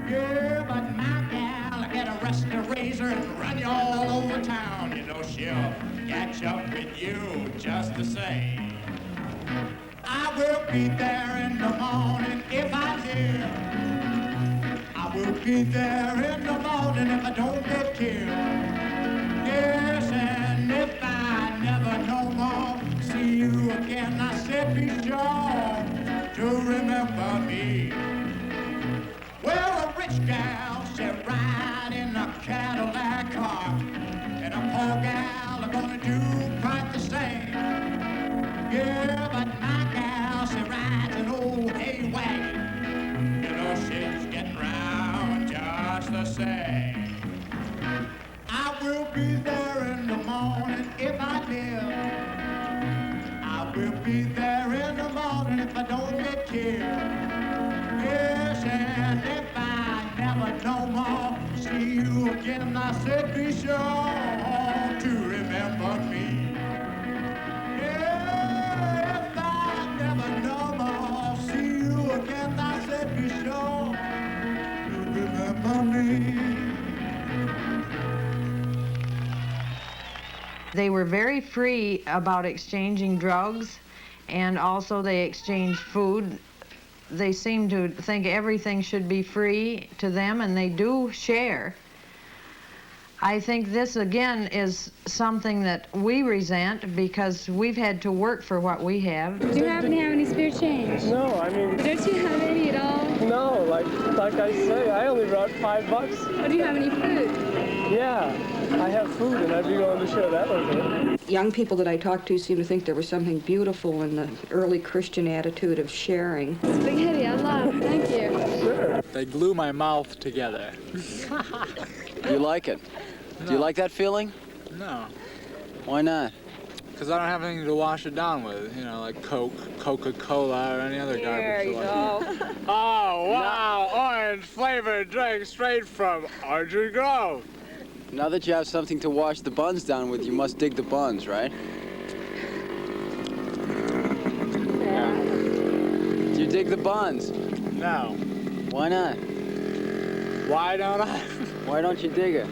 Yeah, but my gal get a rusty razor and run you all over town. You know she'll catch up with you just the same. I will be there in the morning if I live. I will be there in the morning if I don't get killed. Yes, and if I never no more see you again, I said be sure to remember me. Well, a rich gal, she ride in a Cadillac car, and a poor gal are gonna do quite the same. Yeah, but my gal, she rides an old hay wagon. You know she's getting round just the same. I will be there in the morning if I live. I will be there in the morning if I don't get killed. Yes, and if I never no more see you again, I said be sure to remember me. Be sure to remember me. They were very free about exchanging drugs, and also they exchanged food. They seem to think everything should be free to them, and they do share. I think this, again, is something that we resent because we've had to work for what we have. Do you happen to have any spare change? No, I mean... Don't you have any at all? No, like I say, I only brought $5. Oh, do you have any food? Yeah, I have food, and I'd be willing to share that with you. Young people that I talk to seem to think there was something beautiful in the early Christian attitude of sharing. Spaghetti, I love. Thank you. Sure. They glue my mouth together. You like it? No. Do you like that feeling? No. Why not? Because I don't have anything to wash it down with, you know, like Coke, Coca-Cola, or any other garbage. There you go. Oh, wow, orange-flavored drink straight from Orchard Grove. Now that you have something to wash the buns down with, you must dig the buns, right? Yeah. Do you dig the buns? No. Why not? Why don't I? Why don't you dig it?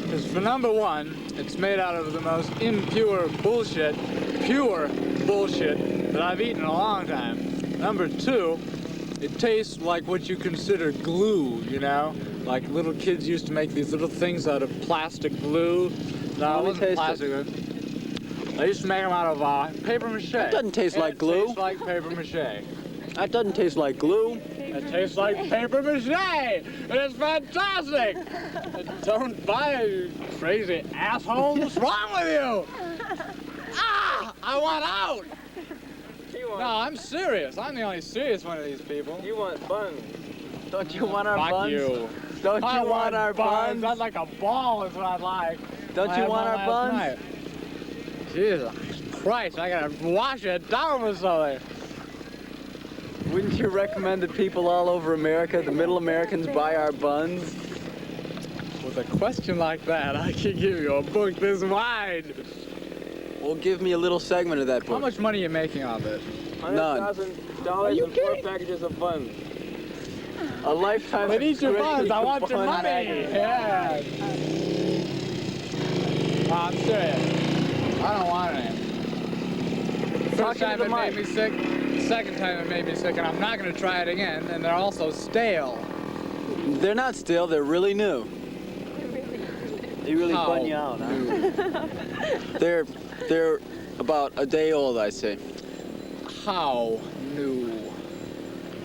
Because for number one, it's made out of the most impure bullshit, pure bullshit that I've eaten in a long time. Number two, it tastes like what you consider glue, you know? Like little kids used to make these little things out of plastic glue. No, it wasn't plastic. They used to make them out of paper mache. That doesn't taste like glue. It tastes like paper mache. That doesn't taste like glue. It tastes like paper mache. It's fantastic. Don't buy it, you crazy asshole. What's wrong with you? Ah! I want out. No, I'm serious. I'm the only serious one of these people. You want buns? Don't you want our Fuck buns? you. Don't I you want our buns? I'd like a ball is what I'd like. Don't you want our buns? Night. Jesus Christ, I gotta wash it down with something. Wouldn't you recommend that people all over America, the middle Americans, buy our buns? With a question like that, I could give you a book this wide. Well, give me a little segment of that book. How much money are you making off it? None. $100,000 and 4 packages of buns. A lifetime. But eat your buns. subscription I to want your Bun money. Magazine. Yeah. Oh, I'm serious. I don't want any. First time it made me sick. Second time it made me sick, and I'm not going to try it again. And they're also stale. They're not stale. They're really new. They really How bun you out, huh? They're about a day old, I say. How new?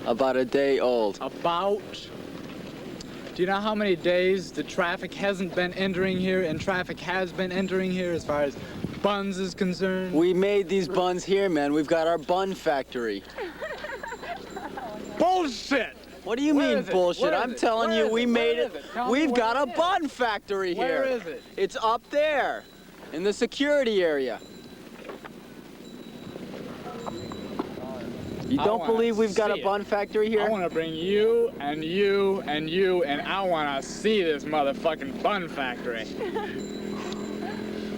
About a day old. About? Do you know how many days the traffic hasn't been entering here and traffic has been entering here as far as buns is concerned? We made these buns here, man. We've got our bun factory. Bullshit! What do you Where mean is it? bullshit? Where I'm is it? telling Where you, is we it? made Where it. is it? Tell me We've where got it a is. bun factory here. Where is it? It's up there, in the security area. You I don't wanna believe we've got a see it. bun factory here? I want to bring you and you and you, and I want to see this motherfucking bun factory.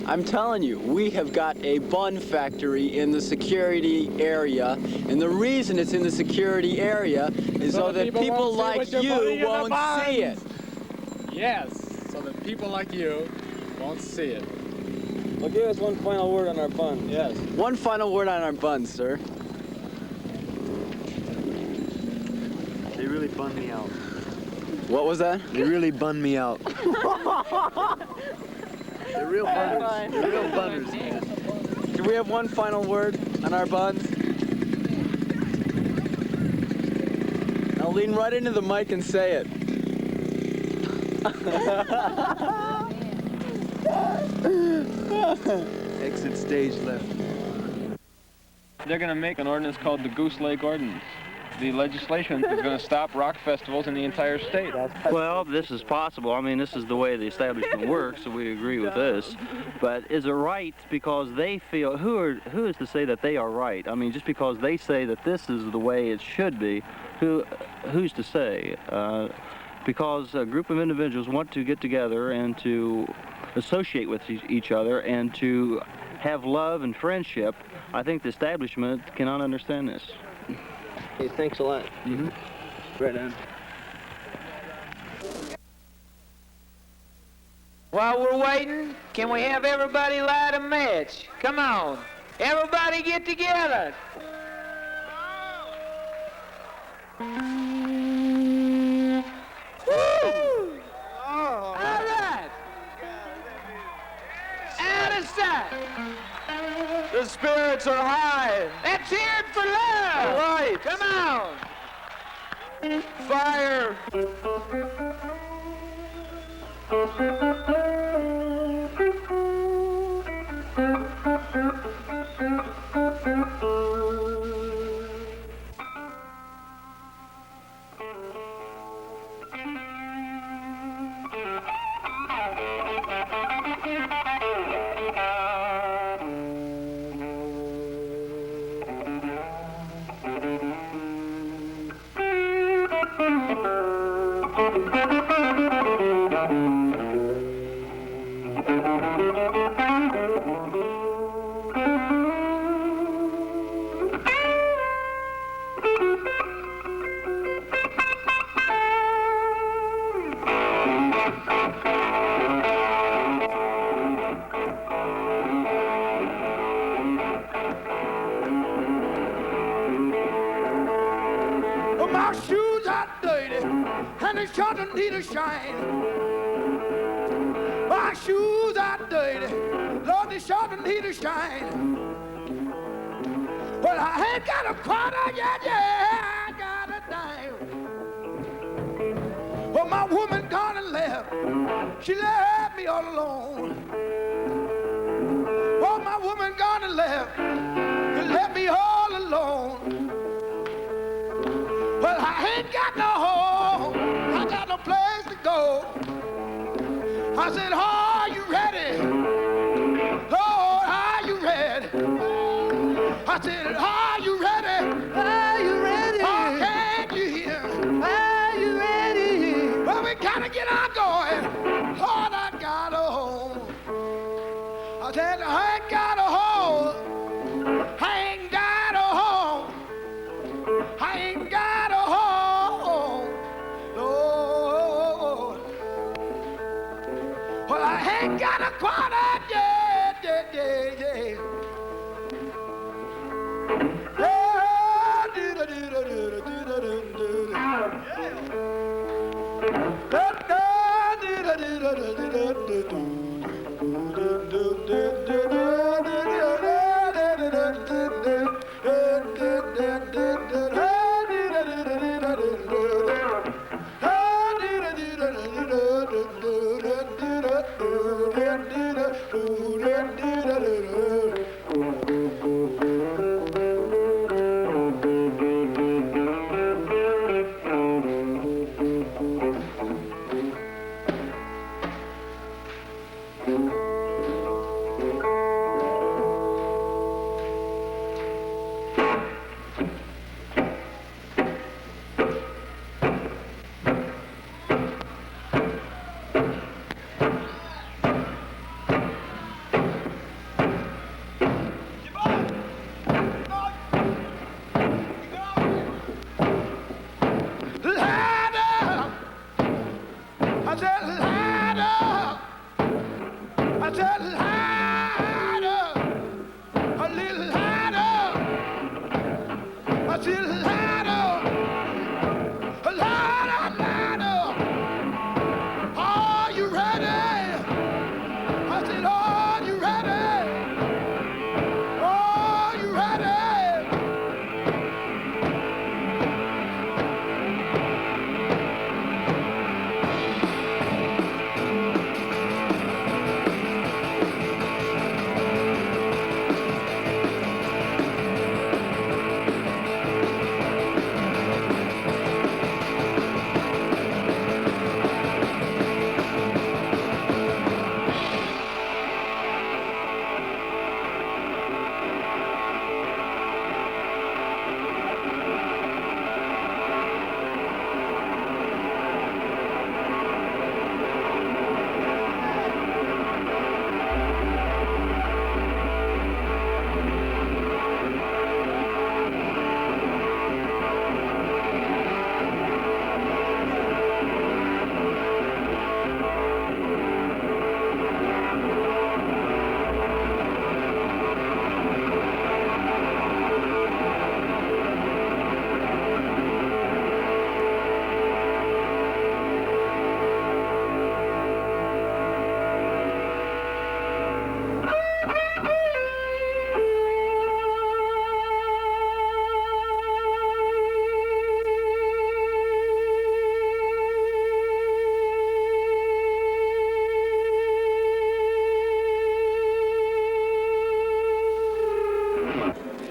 I'm telling you, we have got a bun factory in the security area, and the reason it's in the security area is so that people won't see like what you're putting you in the won't see it. buns. Yes, so that people like you won't see it. Well, give us one final word on our buns. Yes. One final word on our buns, sir. They really bun me out. What was that? They really bun me out. They're real bunners. They're real bunners, man. Do we have one final word on our buns? Now lean right into the mic and say it. Exit stage left. They're going to make an ordinance called the Goose Lake Ordinance. The legislation is going to stop rock festivals in the entire state. Well, this is possible. I mean, this is the way the establishment works, so we agree with this. But is it right because they feel, who is to say that they are right? I mean, just because they say that this is the way it should be, who's to say? Because a group of individuals want to get together and to associate with each other and to have love and friendship, I think the establishment cannot understand this. Hey, thanks a lot. Mm-hmm. Right on. While we're waiting, can we have everybody light a match? Come on. Everybody get together. Woo! All right. Out of sight. The spirits are high. Let's hear it for love. All right. Come on. Fire. Well, my shoes are dirty, and they sure need a shine. My shoes are dirty, Lord, they sure need a shine. Well, I ain't got a quarter yet, yeah. She left me all alone. Oh, my woman gone and left me all alone. Well, I ain't got no home, I got no place to go. I said, are you ready? Lord, are you ready? I said, are you ready? Are you ready? Oh, can you hear? Are you ready? Well, we gotta get on going. Lord, I got a home. I said, I ain't got a home. I ain't got a home. I ain't got a home. Lord. Well, I ain't got a quarter. Yeah.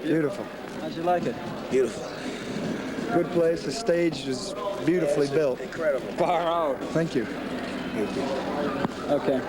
Beautiful. How'd you like it? Beautiful. Good place. The stage is beautifully built. Incredible. Far out. Thank you. Okay.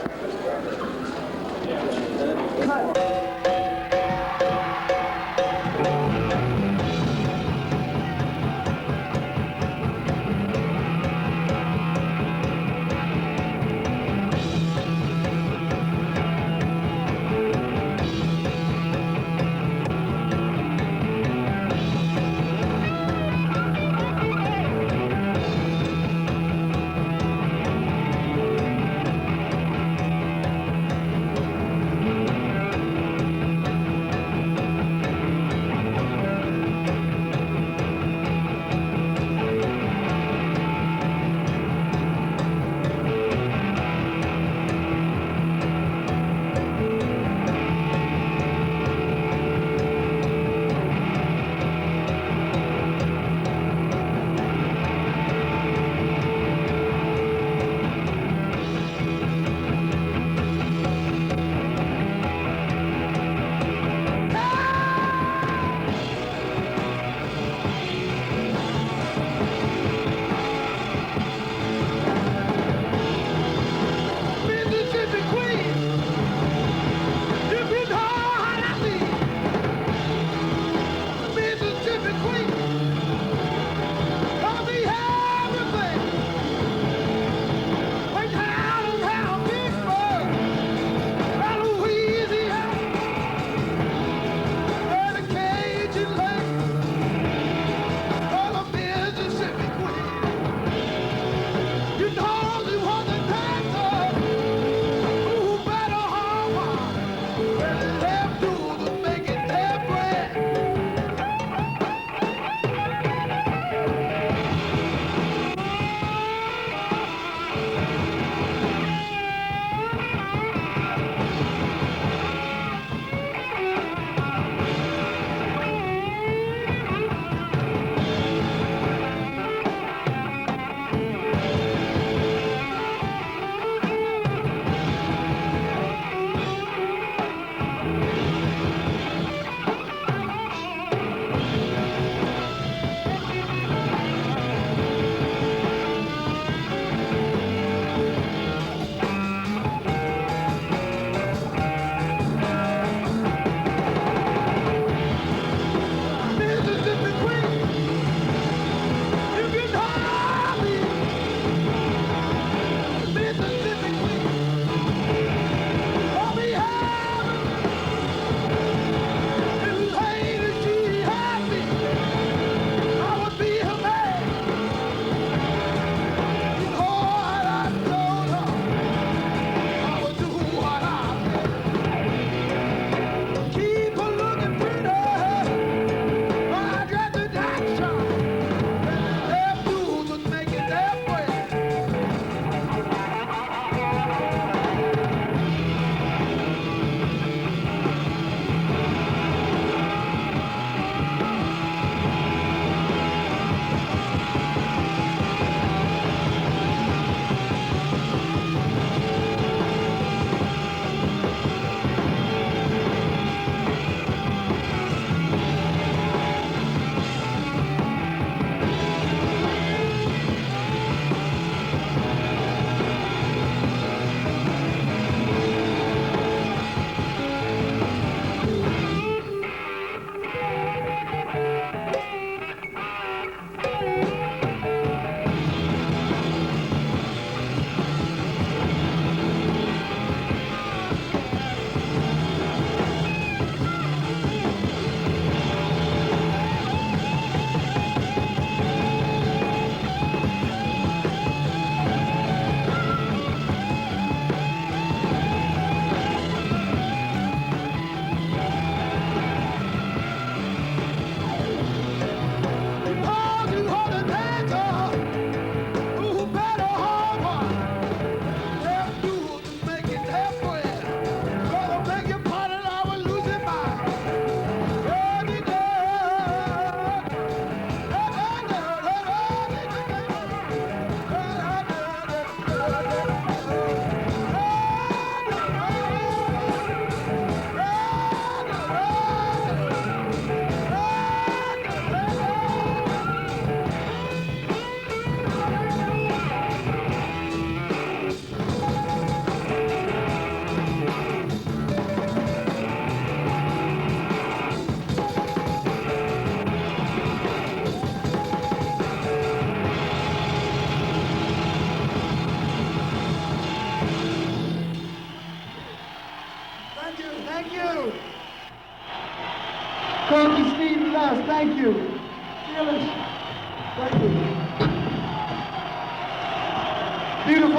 Beautiful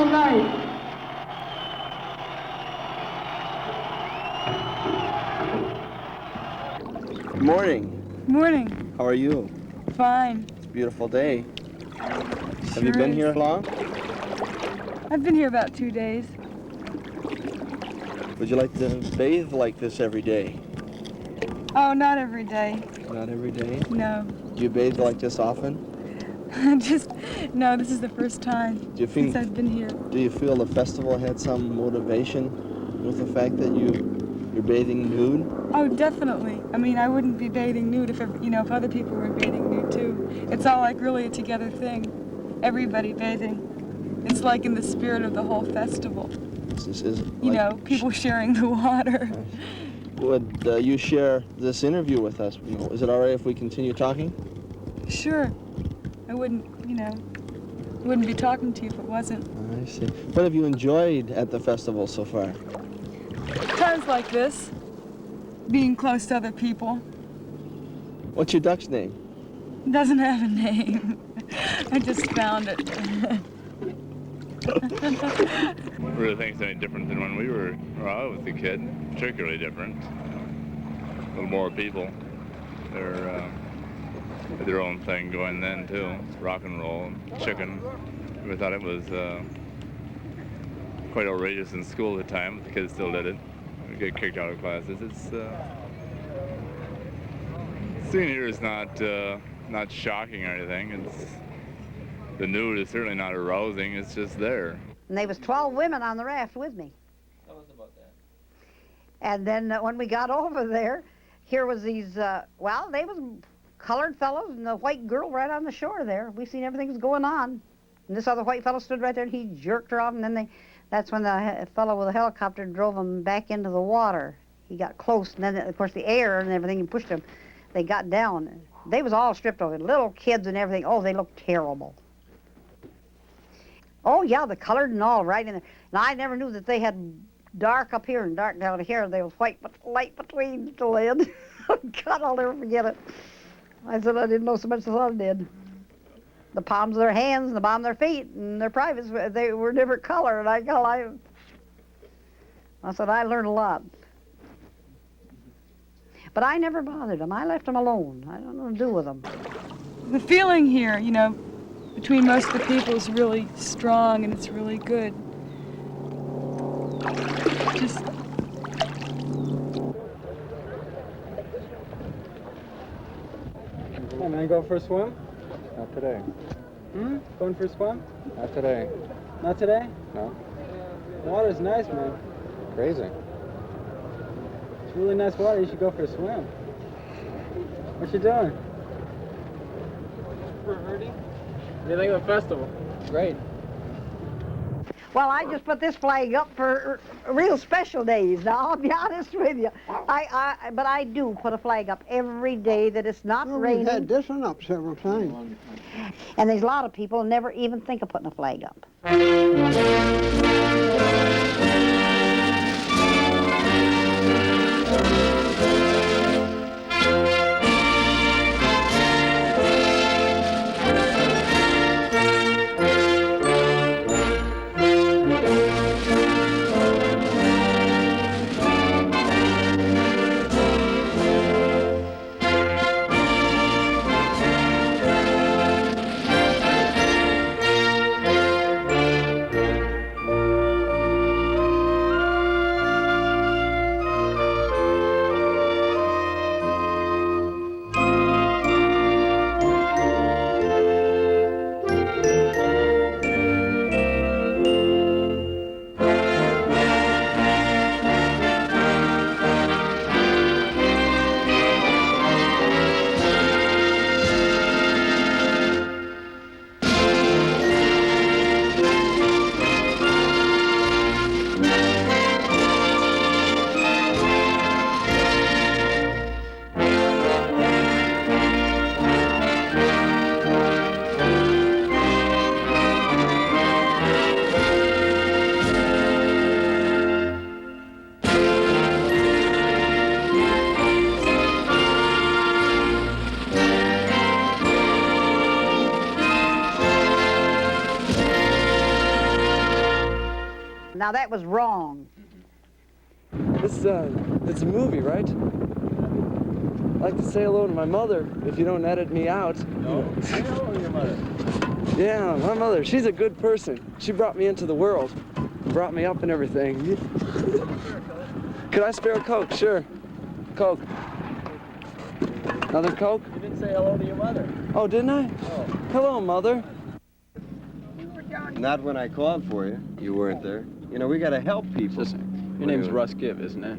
night. Good morning. Morning. How are you? Fine. It's a beautiful day. Have you Sure been is. here long? I've been here about 2 days. Would you like to bathe like this every day? Oh, not every day. Not every day? No. Do you bathe like this often? No, this is the first time Do you since I've been here. Do you feel the festival had some motivation with the fact that you're bathing nude? Oh, definitely. I mean, I wouldn't be bathing nude if other people were bathing nude too. It's all like really a together thing. Everybody bathing. It's like in the spirit of the whole festival. This is like People sharing the water. Would you share this interview with us? Is it all right if we continue talking? Sure. I wouldn't be talking to you if it wasn't. I see. What have you enjoyed at the festival so far? Times like this, being close to other people. What's your duck's name? Doesn't have a name. I just found it. Really think it's any different than when I was a kid, particularly different. A little more people. They're had their own thing going then too. It's rock and roll, chicken. We thought it was quite outrageous in school at the time. The kids still did it. We get kicked out of classes. Seeing here is not shocking or anything. The nude is certainly not arousing. It's just there. And there was 12 women on the raft with me. Tell us about that. And then when we got over there, here was these, they was colored fellows and the white girl right on the shore there. We seen everything was going on. And this other white fellow stood right there and he jerked her off, and then that's when the fellow with the helicopter drove him back into the water. He got close, and then of course the air and everything pushed him. They got down. They was all stripped over, little kids and everything. Oh, they looked terrible. Oh yeah, the colored and all right in there. And I never knew that they had dark up here and dark down here. They was white but light between the lid. God, I'll never forget it. I said I didn't know so much as I did. The palms of their hands, and the bottom of their feet, and their privates, they were different color. And I said I learned a lot. But I never bothered them. I left them alone. I don't know what to do with them. The feeling here, between most of the people is really strong, and it's really good. Just Hey man, going for a swim? Not today. Going for a swim? Not today. Not today? No. The water's nice, man. Crazy. It's really nice water. You should go for a swim. What you doing? We're hurting. What do you think of the festival? Great. Well, I just put this flag up for real special days. Now, I'll be honest with you. But I do put a flag up every day that it's not raining. We've had this one up several times. And there's a lot of people who never even think of putting a flag up. Now that was wrong. It's a movie, right? I'd like to say hello to my mother, if you don't edit me out. No. Say hello to your mother. Yeah, my mother, she's a good person. She brought me into the world, brought me up and everything. Could I spare a Coke? Sure. Coke. Another Coke? You didn't say hello to your mother. Oh, didn't I? Oh. Hello, Mother. Not when I called for you. You weren't there. You know, we got to help people. Your name's Russ Gibb, isn't it?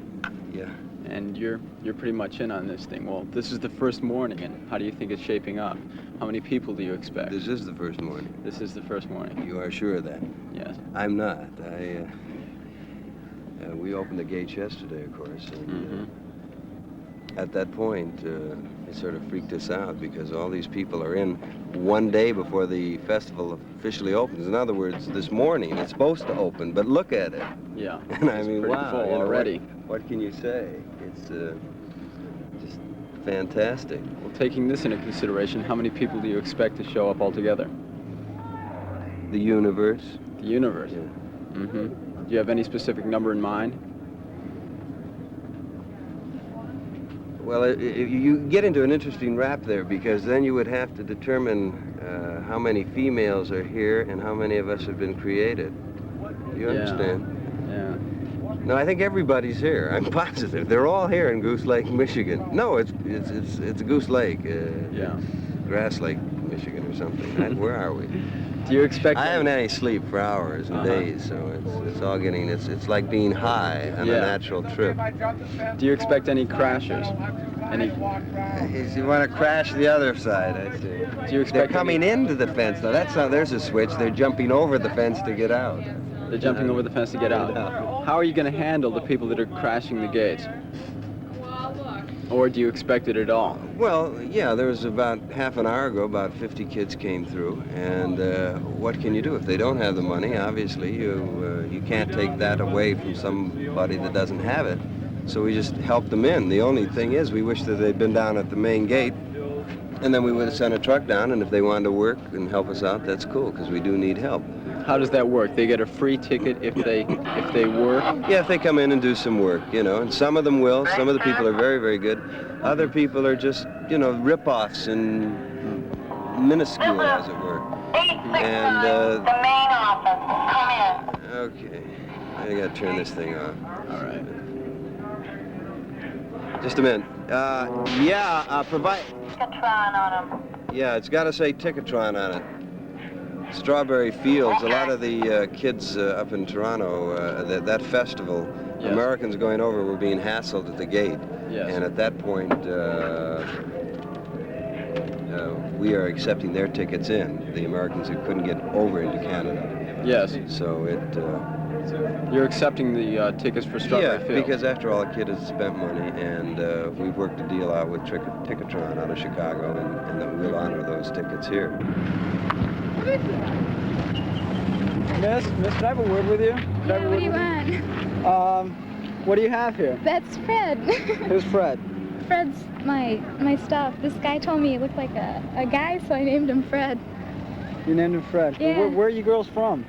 Yeah. And you're pretty much in on this thing. Well, this is the first morning, and how do you think it's shaping up? How many people do you expect? This is the first morning. This is the first morning. You are sure of that? Yes. I'm not. We opened the gates yesterday, of course, and at that point, it sort of freaked us out because all these people are in one day before the festival officially opens. In other words, this morning it's supposed to open, but look at it. Yeah. And I mean, pretty wow, full you know, already. What can you say? It's just fantastic. Well, taking this into consideration, how many people do you expect to show up altogether? The universe. The universe? Yeah. Mm-hmm. Do you have any specific number in mind? Well, you get into an interesting rap there because then you would have to determine how many females are here and how many of us have been created. You understand? Yeah. No, I think everybody's here. I'm positive. They're all here in Goose Lake, Michigan. No, it's Goose Lake. Grass Lake, Michigan or something. Where are we? Do you expect... I haven't had any sleep for hours and days, so it's all getting... It's like being high on a natural trip. Do you expect any crashers? Any... You want to crash the other side, I see. Do you expect... They're coming into the fence, though. That's not... There's a switch. They're jumping over the fence to get out. They're jumping over the fence to get out. How are you going to handle the people that are crashing the gates? Or do you expect it at all? Well, yeah, there was about half an hour ago, about 50 kids came through, and what can you do? If they don't have the money, obviously, you can't take that away from somebody that doesn't have it. So we just help them in. The only thing is, we wish that they'd been down at the main gate, and then we would have sent a truck down, and if they wanted to work and help us out, that's cool, because we do need help. How does that work? They get a free ticket if they work? Yeah, if they come in and do some work, you know, and some of them will. Some of the people are very, very good. Other people are just, you know, rip-offs and minuscule, as it were. And, the main office. Come in. Okay. I gotta turn this thing off. All right. Just a minute. Provide... Ticketron on them. Yeah, it's gotta say Ticketron on it. Strawberry Fields, a lot of the kids up in Toronto, that festival, Americans going over were being hassled at the gate. Yes. And at that point, we are accepting their tickets in, the Americans who couldn't get over into Canada. Yes. So You're accepting the tickets for Strawberry Fields? Yeah, because after all, a kid has spent money, and we've worked a deal out with Ticketron out of Chicago, and then we'll honor those tickets here. Miss, can I have a word with you? Yeah, what do you want? What do you have here? That's Fred. Who's Fred? Fred's my stuff. This guy told me he looked like a guy, so I named him Fred. You named him Fred? Yeah. Where are you girls from?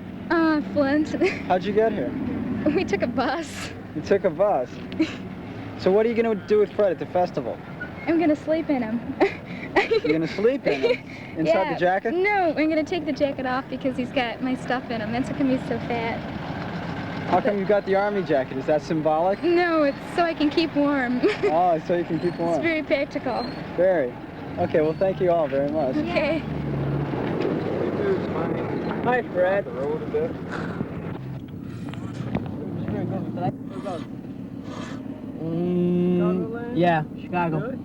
Flint. How'd you get here? We took a bus. You took a bus? So what are you going to do with Fred at the festival? I'm going to sleep in him. You're going to sleep in him? Inside the jacket? No, I'm going to take the jacket off because he's got my stuff in him. That's how come he's so fat. How come you got the army jacket? Is that symbolic? No, it's so I can keep warm. Oh, so you can keep warm. It's very practical. Very. Okay, well, thank you all very much. Okay. Hi, Fred. Yeah, Chicago.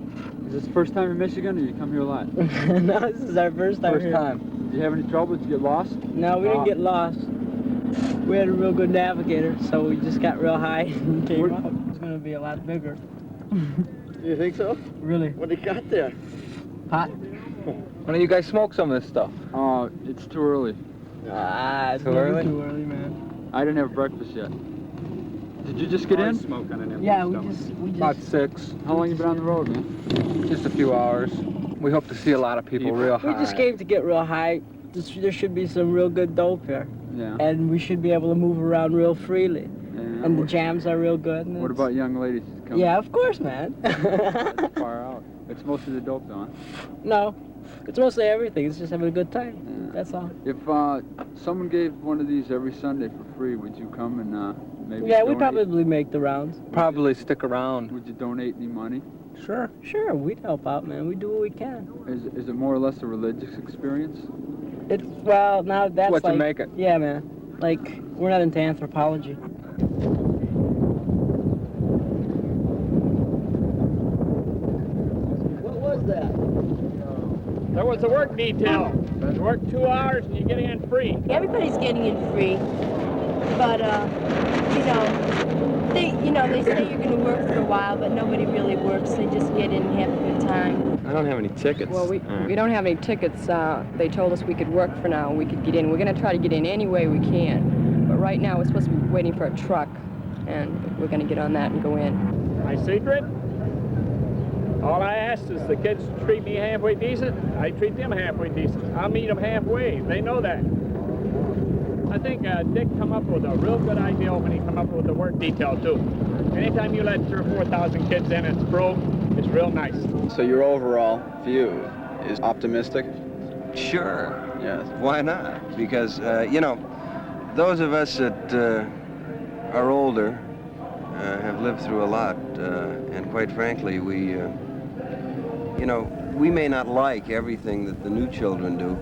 Is this the first time in Michigan, or you come here a lot? No, this is our first time First here. time. Did you have any trouble? Did you get lost? No, we didn't get lost. We had a real good navigator, so we just got real high and came up. It's going to be a lot bigger. You think so? Really? What do you got there? Pot? Why don't you guys smoke some of this stuff? Oh, it's too early. It's Too never early? too early, man. I didn't have breakfast yet. Did you just get in? Smoke on an empty Yeah, stomach. we just... About 6. How long you been on the road, man? Just a few hours. We hope to see a lot of people real high. We just came to get real high, there should be some real good dope here. Yeah. And we should be able to move around real freely. Yeah. And the jams are real good. And What about young ladies? Yeah, of course, man. That's far out. It's mostly the dope, though, huh? No, it's mostly everything. It's just having a good time. Yeah. That's all. If someone gave one of these every Sunday for free, would you come and maybe Yeah, donate? we'd probably make the rounds. Probably stick around. Would you donate any money? Sure, we'd help out, man. We do what we can. Is it more or less a religious experience? Well, now that's what like... you make it. Yeah, man. Like, we're not into anthropology. What was that? There was a work detail. You work 2 hours and you get in free. Everybody's getting in free, but they say you're going to work for a while, but nobody really works. They just get in and have a good time. I don't have any tickets. Well, we don't have any tickets. They told us we could work for now and we could get in. We're going to try to get in any way we can, but right now we're supposed to be waiting for a truck, and we're going to get on that and go in. My secret? All I ask is the kids treat me halfway decent, I treat them halfway decent. I'll meet them halfway. They know that. I think Dick come up with a real good idea when he come up with the work detail, too. Anytime you let 3,000 or 4,000 kids in, it's real nice. So your overall view is optimistic? Sure. Yes. Why not? Because, those of us that are older have lived through a lot, and quite frankly, we may not like everything that the new children do,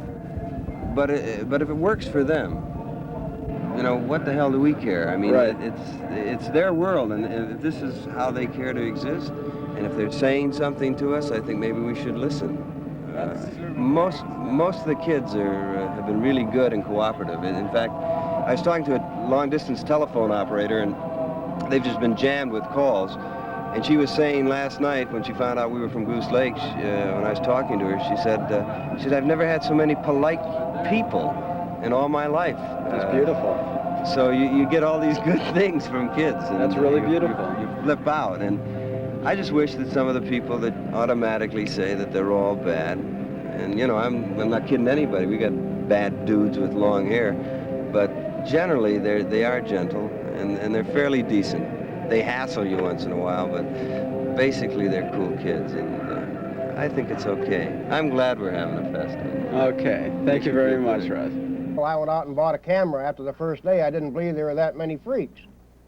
but if it works for them, what the hell do we care? I mean, right. it's their world, and if this is how they care to exist, and if they're saying something to us, I think maybe we should listen. Most of the kids have been really good and cooperative. In fact, I was talking to a long-distance telephone operator, and they've just been jammed with calls. And she was saying last night, when she found out we were from Goose Lake, when I was talking to her, she said, I've never had so many polite people in all my life. That's beautiful. So you get all these good things from kids. And that's really beautiful. You flip out. And I just wish that some of the people that automatically say that they're all bad, and I'm not kidding anybody, we got bad dudes with long hair, but generally they are gentle and they're fairly decent. They hassle you once in a while, but basically they're cool kids, and I think it's okay. I'm glad we're having a festival. Okay, thank you very much, Russ. Well, I went out and bought a camera after the first day. I didn't believe there were that many freaks.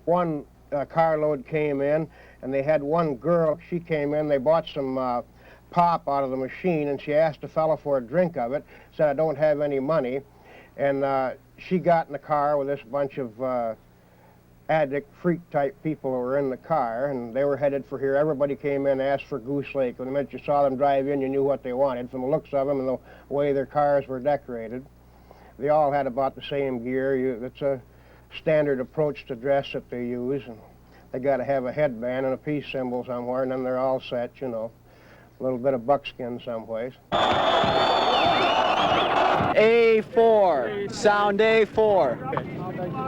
One carload came in, and they had one girl. She came in, they bought some pop out of the machine, and she asked a fellow for a drink of it, said, I don't have any money. And she got in the car with this bunch of addict, freak-type people who were in the car, and they were headed for here. Everybody came in and asked for Goose Lake. When the minute you saw them drive in, you knew what they wanted from the looks of them and the way their cars were decorated. They all had about the same gear. It's a standard approach to dress that they use. And they got to have a headband and a peace symbol somewhere, and then they're all set, a little bit of buckskin someplace. A4. Sound A4.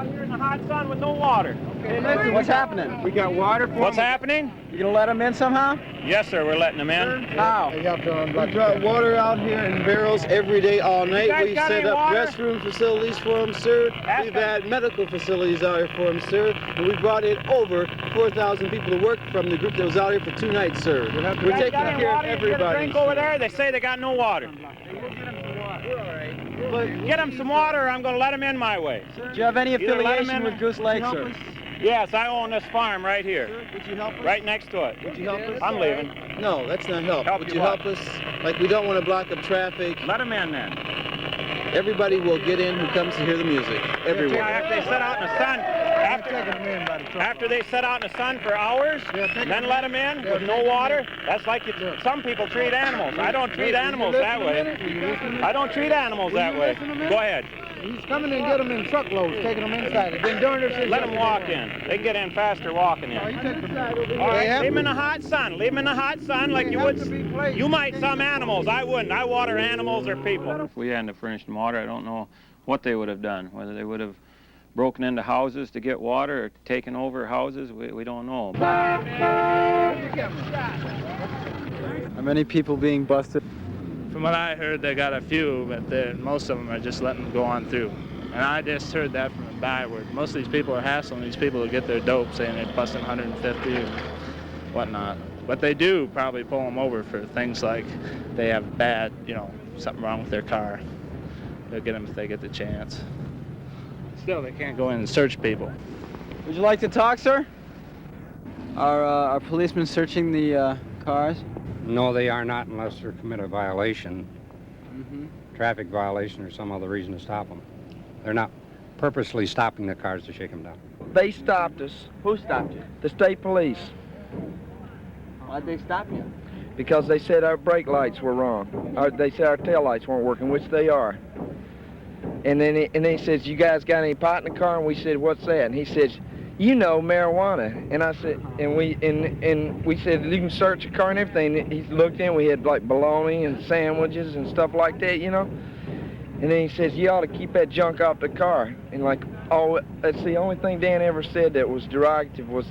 Here in the hot sun with no water. Okay, what's happening? We got water for What's happening? You gonna let them in somehow? Yes, sir, we're letting them in. How? We drop water out here in barrels every day, all night. We set up restroom facilities for them, sir. We've had medical facilities out here for them, sir. And we brought in over 4,000 people to work from the group that was out here for 2 nights, sir. We're taking care of everybody. Drink over there. They say they got no water. Get them some water, or I'm going to let them in my way. Do you have any affiliation with Goose Lake, sir? Yes, I own this farm right here. Sir, would you help us? Right next to it. Would you help us? I'm leaving. No, that's not help. Help Would you you what? help us? Like, we don't want to block up traffic. Let them in then. Everybody will get in who comes to hear the music. Everyone. After they sit out in the sun, after they sit out in the sun for hours, then let them in with no water. That's like some people treat animals. I don't treat animals that way. I don't treat animals that way. Go ahead. He's coming in and get them in truckloads, taking them inside. Been doing this. Let them walk in. They can get in faster walking in. All right, leave them in the hot sun. Leave them in the hot sun like you would. You might some animals. I wouldn't. I water animals or people. If we hadn't furnished them water, I don't know what they would have done. Whether they would have broken into houses to get water or taken over houses, we don't know. Are many people being busted From what I heard, they got a few, but most of them are just letting them go on through. And I just heard that from the byword. Most of these people are hassling these people to get their dope, saying they're busting 150 and whatnot. But they do probably pull them over for things like they have bad, something wrong with their car. They'll get them if they get the chance. Still, they can't go in and search people. Would you like to talk, sir? Are policemen searching the cars? No, they are not unless they're commit a violation, Mm-hmm. traffic violation or some other reason to stop them. They're not purposely stopping the cars to shake them down. They stopped us. Who stopped you? The state police. Why'd they stop you? Because they said our brake lights were wrong. They said our tail lights weren't working, which they are. And then he says, "You guys got any pot in the car?" And we said, "What's that?" And he says, "Marijuana." And I said, and we said, "You can search the car and everything." And he looked in. We had like bologna and sandwiches and stuff like that, And then he says, "You ought to keep that junk off the car." And that's the only thing Dan ever said that was derogative was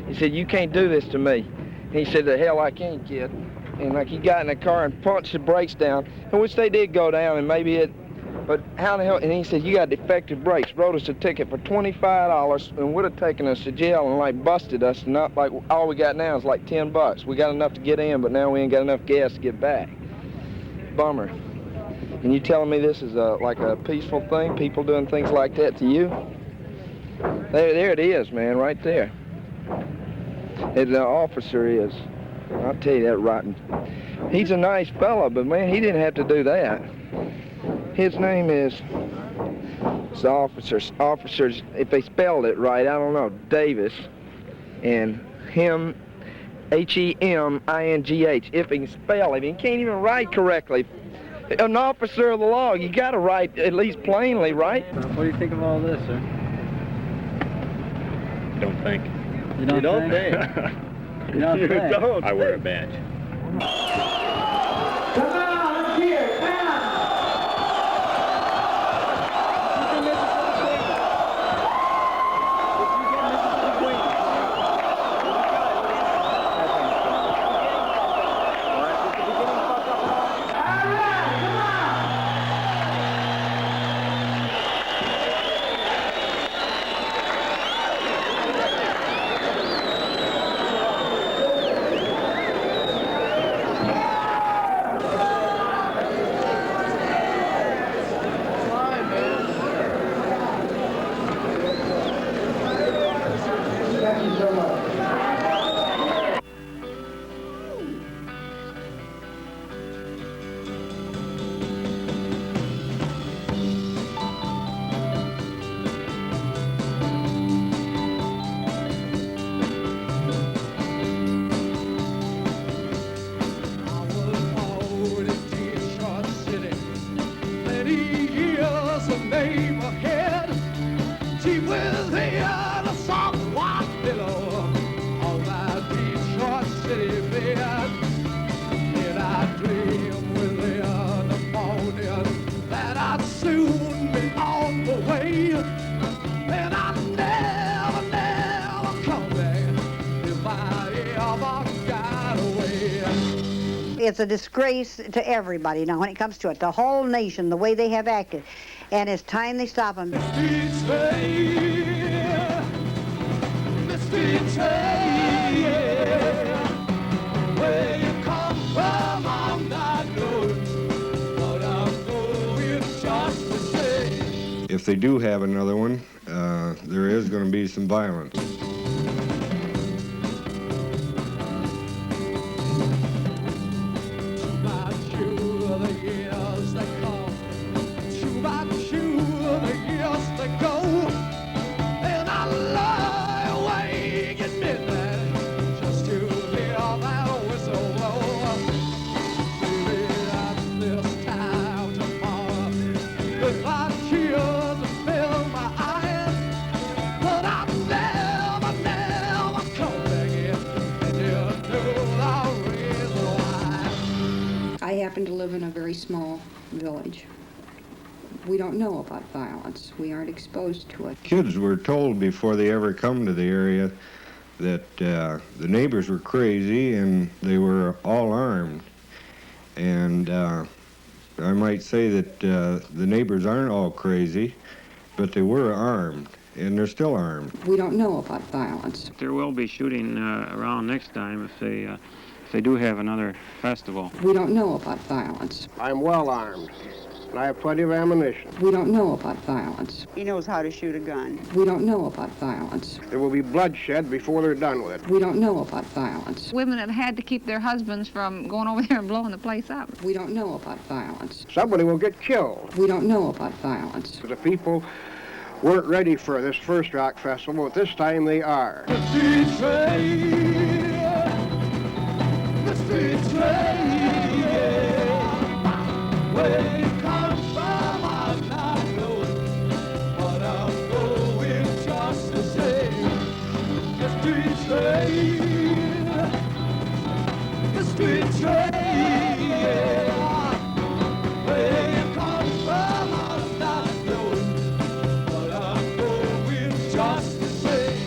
he said, "You can't do this to me." And he said, "The hell I can't, kid." And he got in the car and punched the brakes down, which they did go down, and but how the hell? And he said, "You got defective brakes." Wrote us a ticket for $25 and would have taken us to jail and busted us. Not like all we got now is like $10. We got enough to get in, but now we ain't got enough gas to get back. Bummer. And you telling me this is like a peaceful thing? People doing things like that to you? There it is, man, right there. The officer is. I'll tell you that rotten. He's a nice fella, but man, he didn't have to do that. His name is, it's the officers, if they spelled it right, I don't know, Davis, and him, H-E-M-I-N-G-H, if he can spell it. He can't even write correctly. An officer of the law, you gotta write at least plainly, right? What do you think of all this, sir? Don't think. You don't think? You don't You think? don't. I wear a badge. Come on, here, come on. It's a disgrace to everybody now when it comes to it, the whole nation, the way they have acted. And it's time they stop them. If they do have another one, there is going to be some violence. I happen to live in a very small village. We don't know about violence. We aren't exposed to it. Kids were told before they ever come to the area that the neighbors were crazy and they were all armed. And I might say that the neighbors aren't all crazy, but they were armed, and they're still armed. We don't know about violence. There will be shooting around next time if they do have another festival. We don't know about violence. I'm well armed, and I have plenty of ammunition. We don't know about violence. He knows how to shoot a gun. We don't know about violence. There will be bloodshed before they're done with it. We don't know about violence. Women have had to keep their husbands from going over there and blowing the place up. We don't know about violence. Somebody will get killed. We don't know about violence. The people weren't ready for this first rock festival, but this time they are. The street train, the street train, yeah. Where it comes from, I'm not knowing, but I'm going just the same. The street train, the street train, yeah. Where it comes from, I'm not knowing, but I'm going just the same.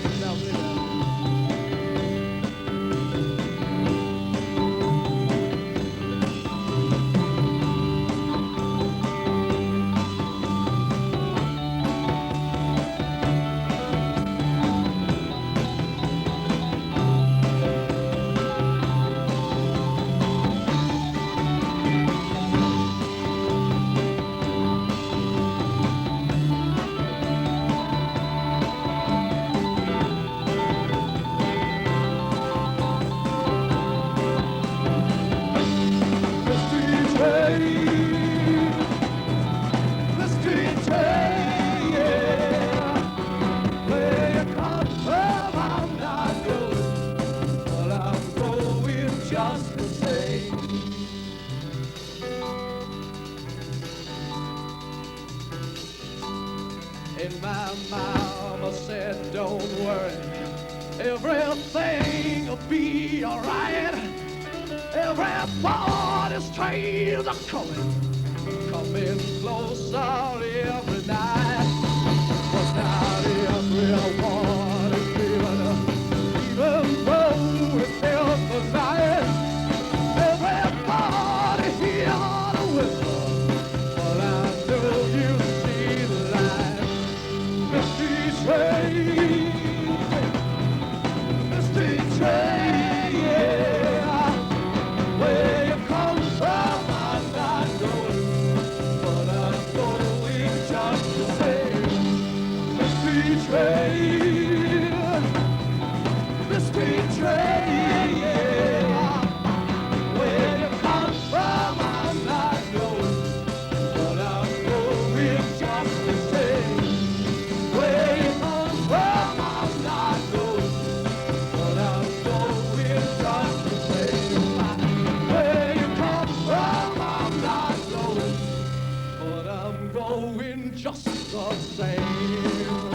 Just the same. And my mama said, don't worry, everything'll be alright. Everybody's trains are coming closer every night. But not everyone is living, even though it's still the night. Everybody hear the whistle, but I know you see the light. The street train, the street train, yeah. Where you come from, I'm not knowing, but I'm going just the same. The street train, the street train, yeah. Where you come from, I'm not knowing, but I'm going just the same. Where you come from, I'm not knowing, but I'm going just the same. Where you come from, I'm not knowing, but I'm going just the same.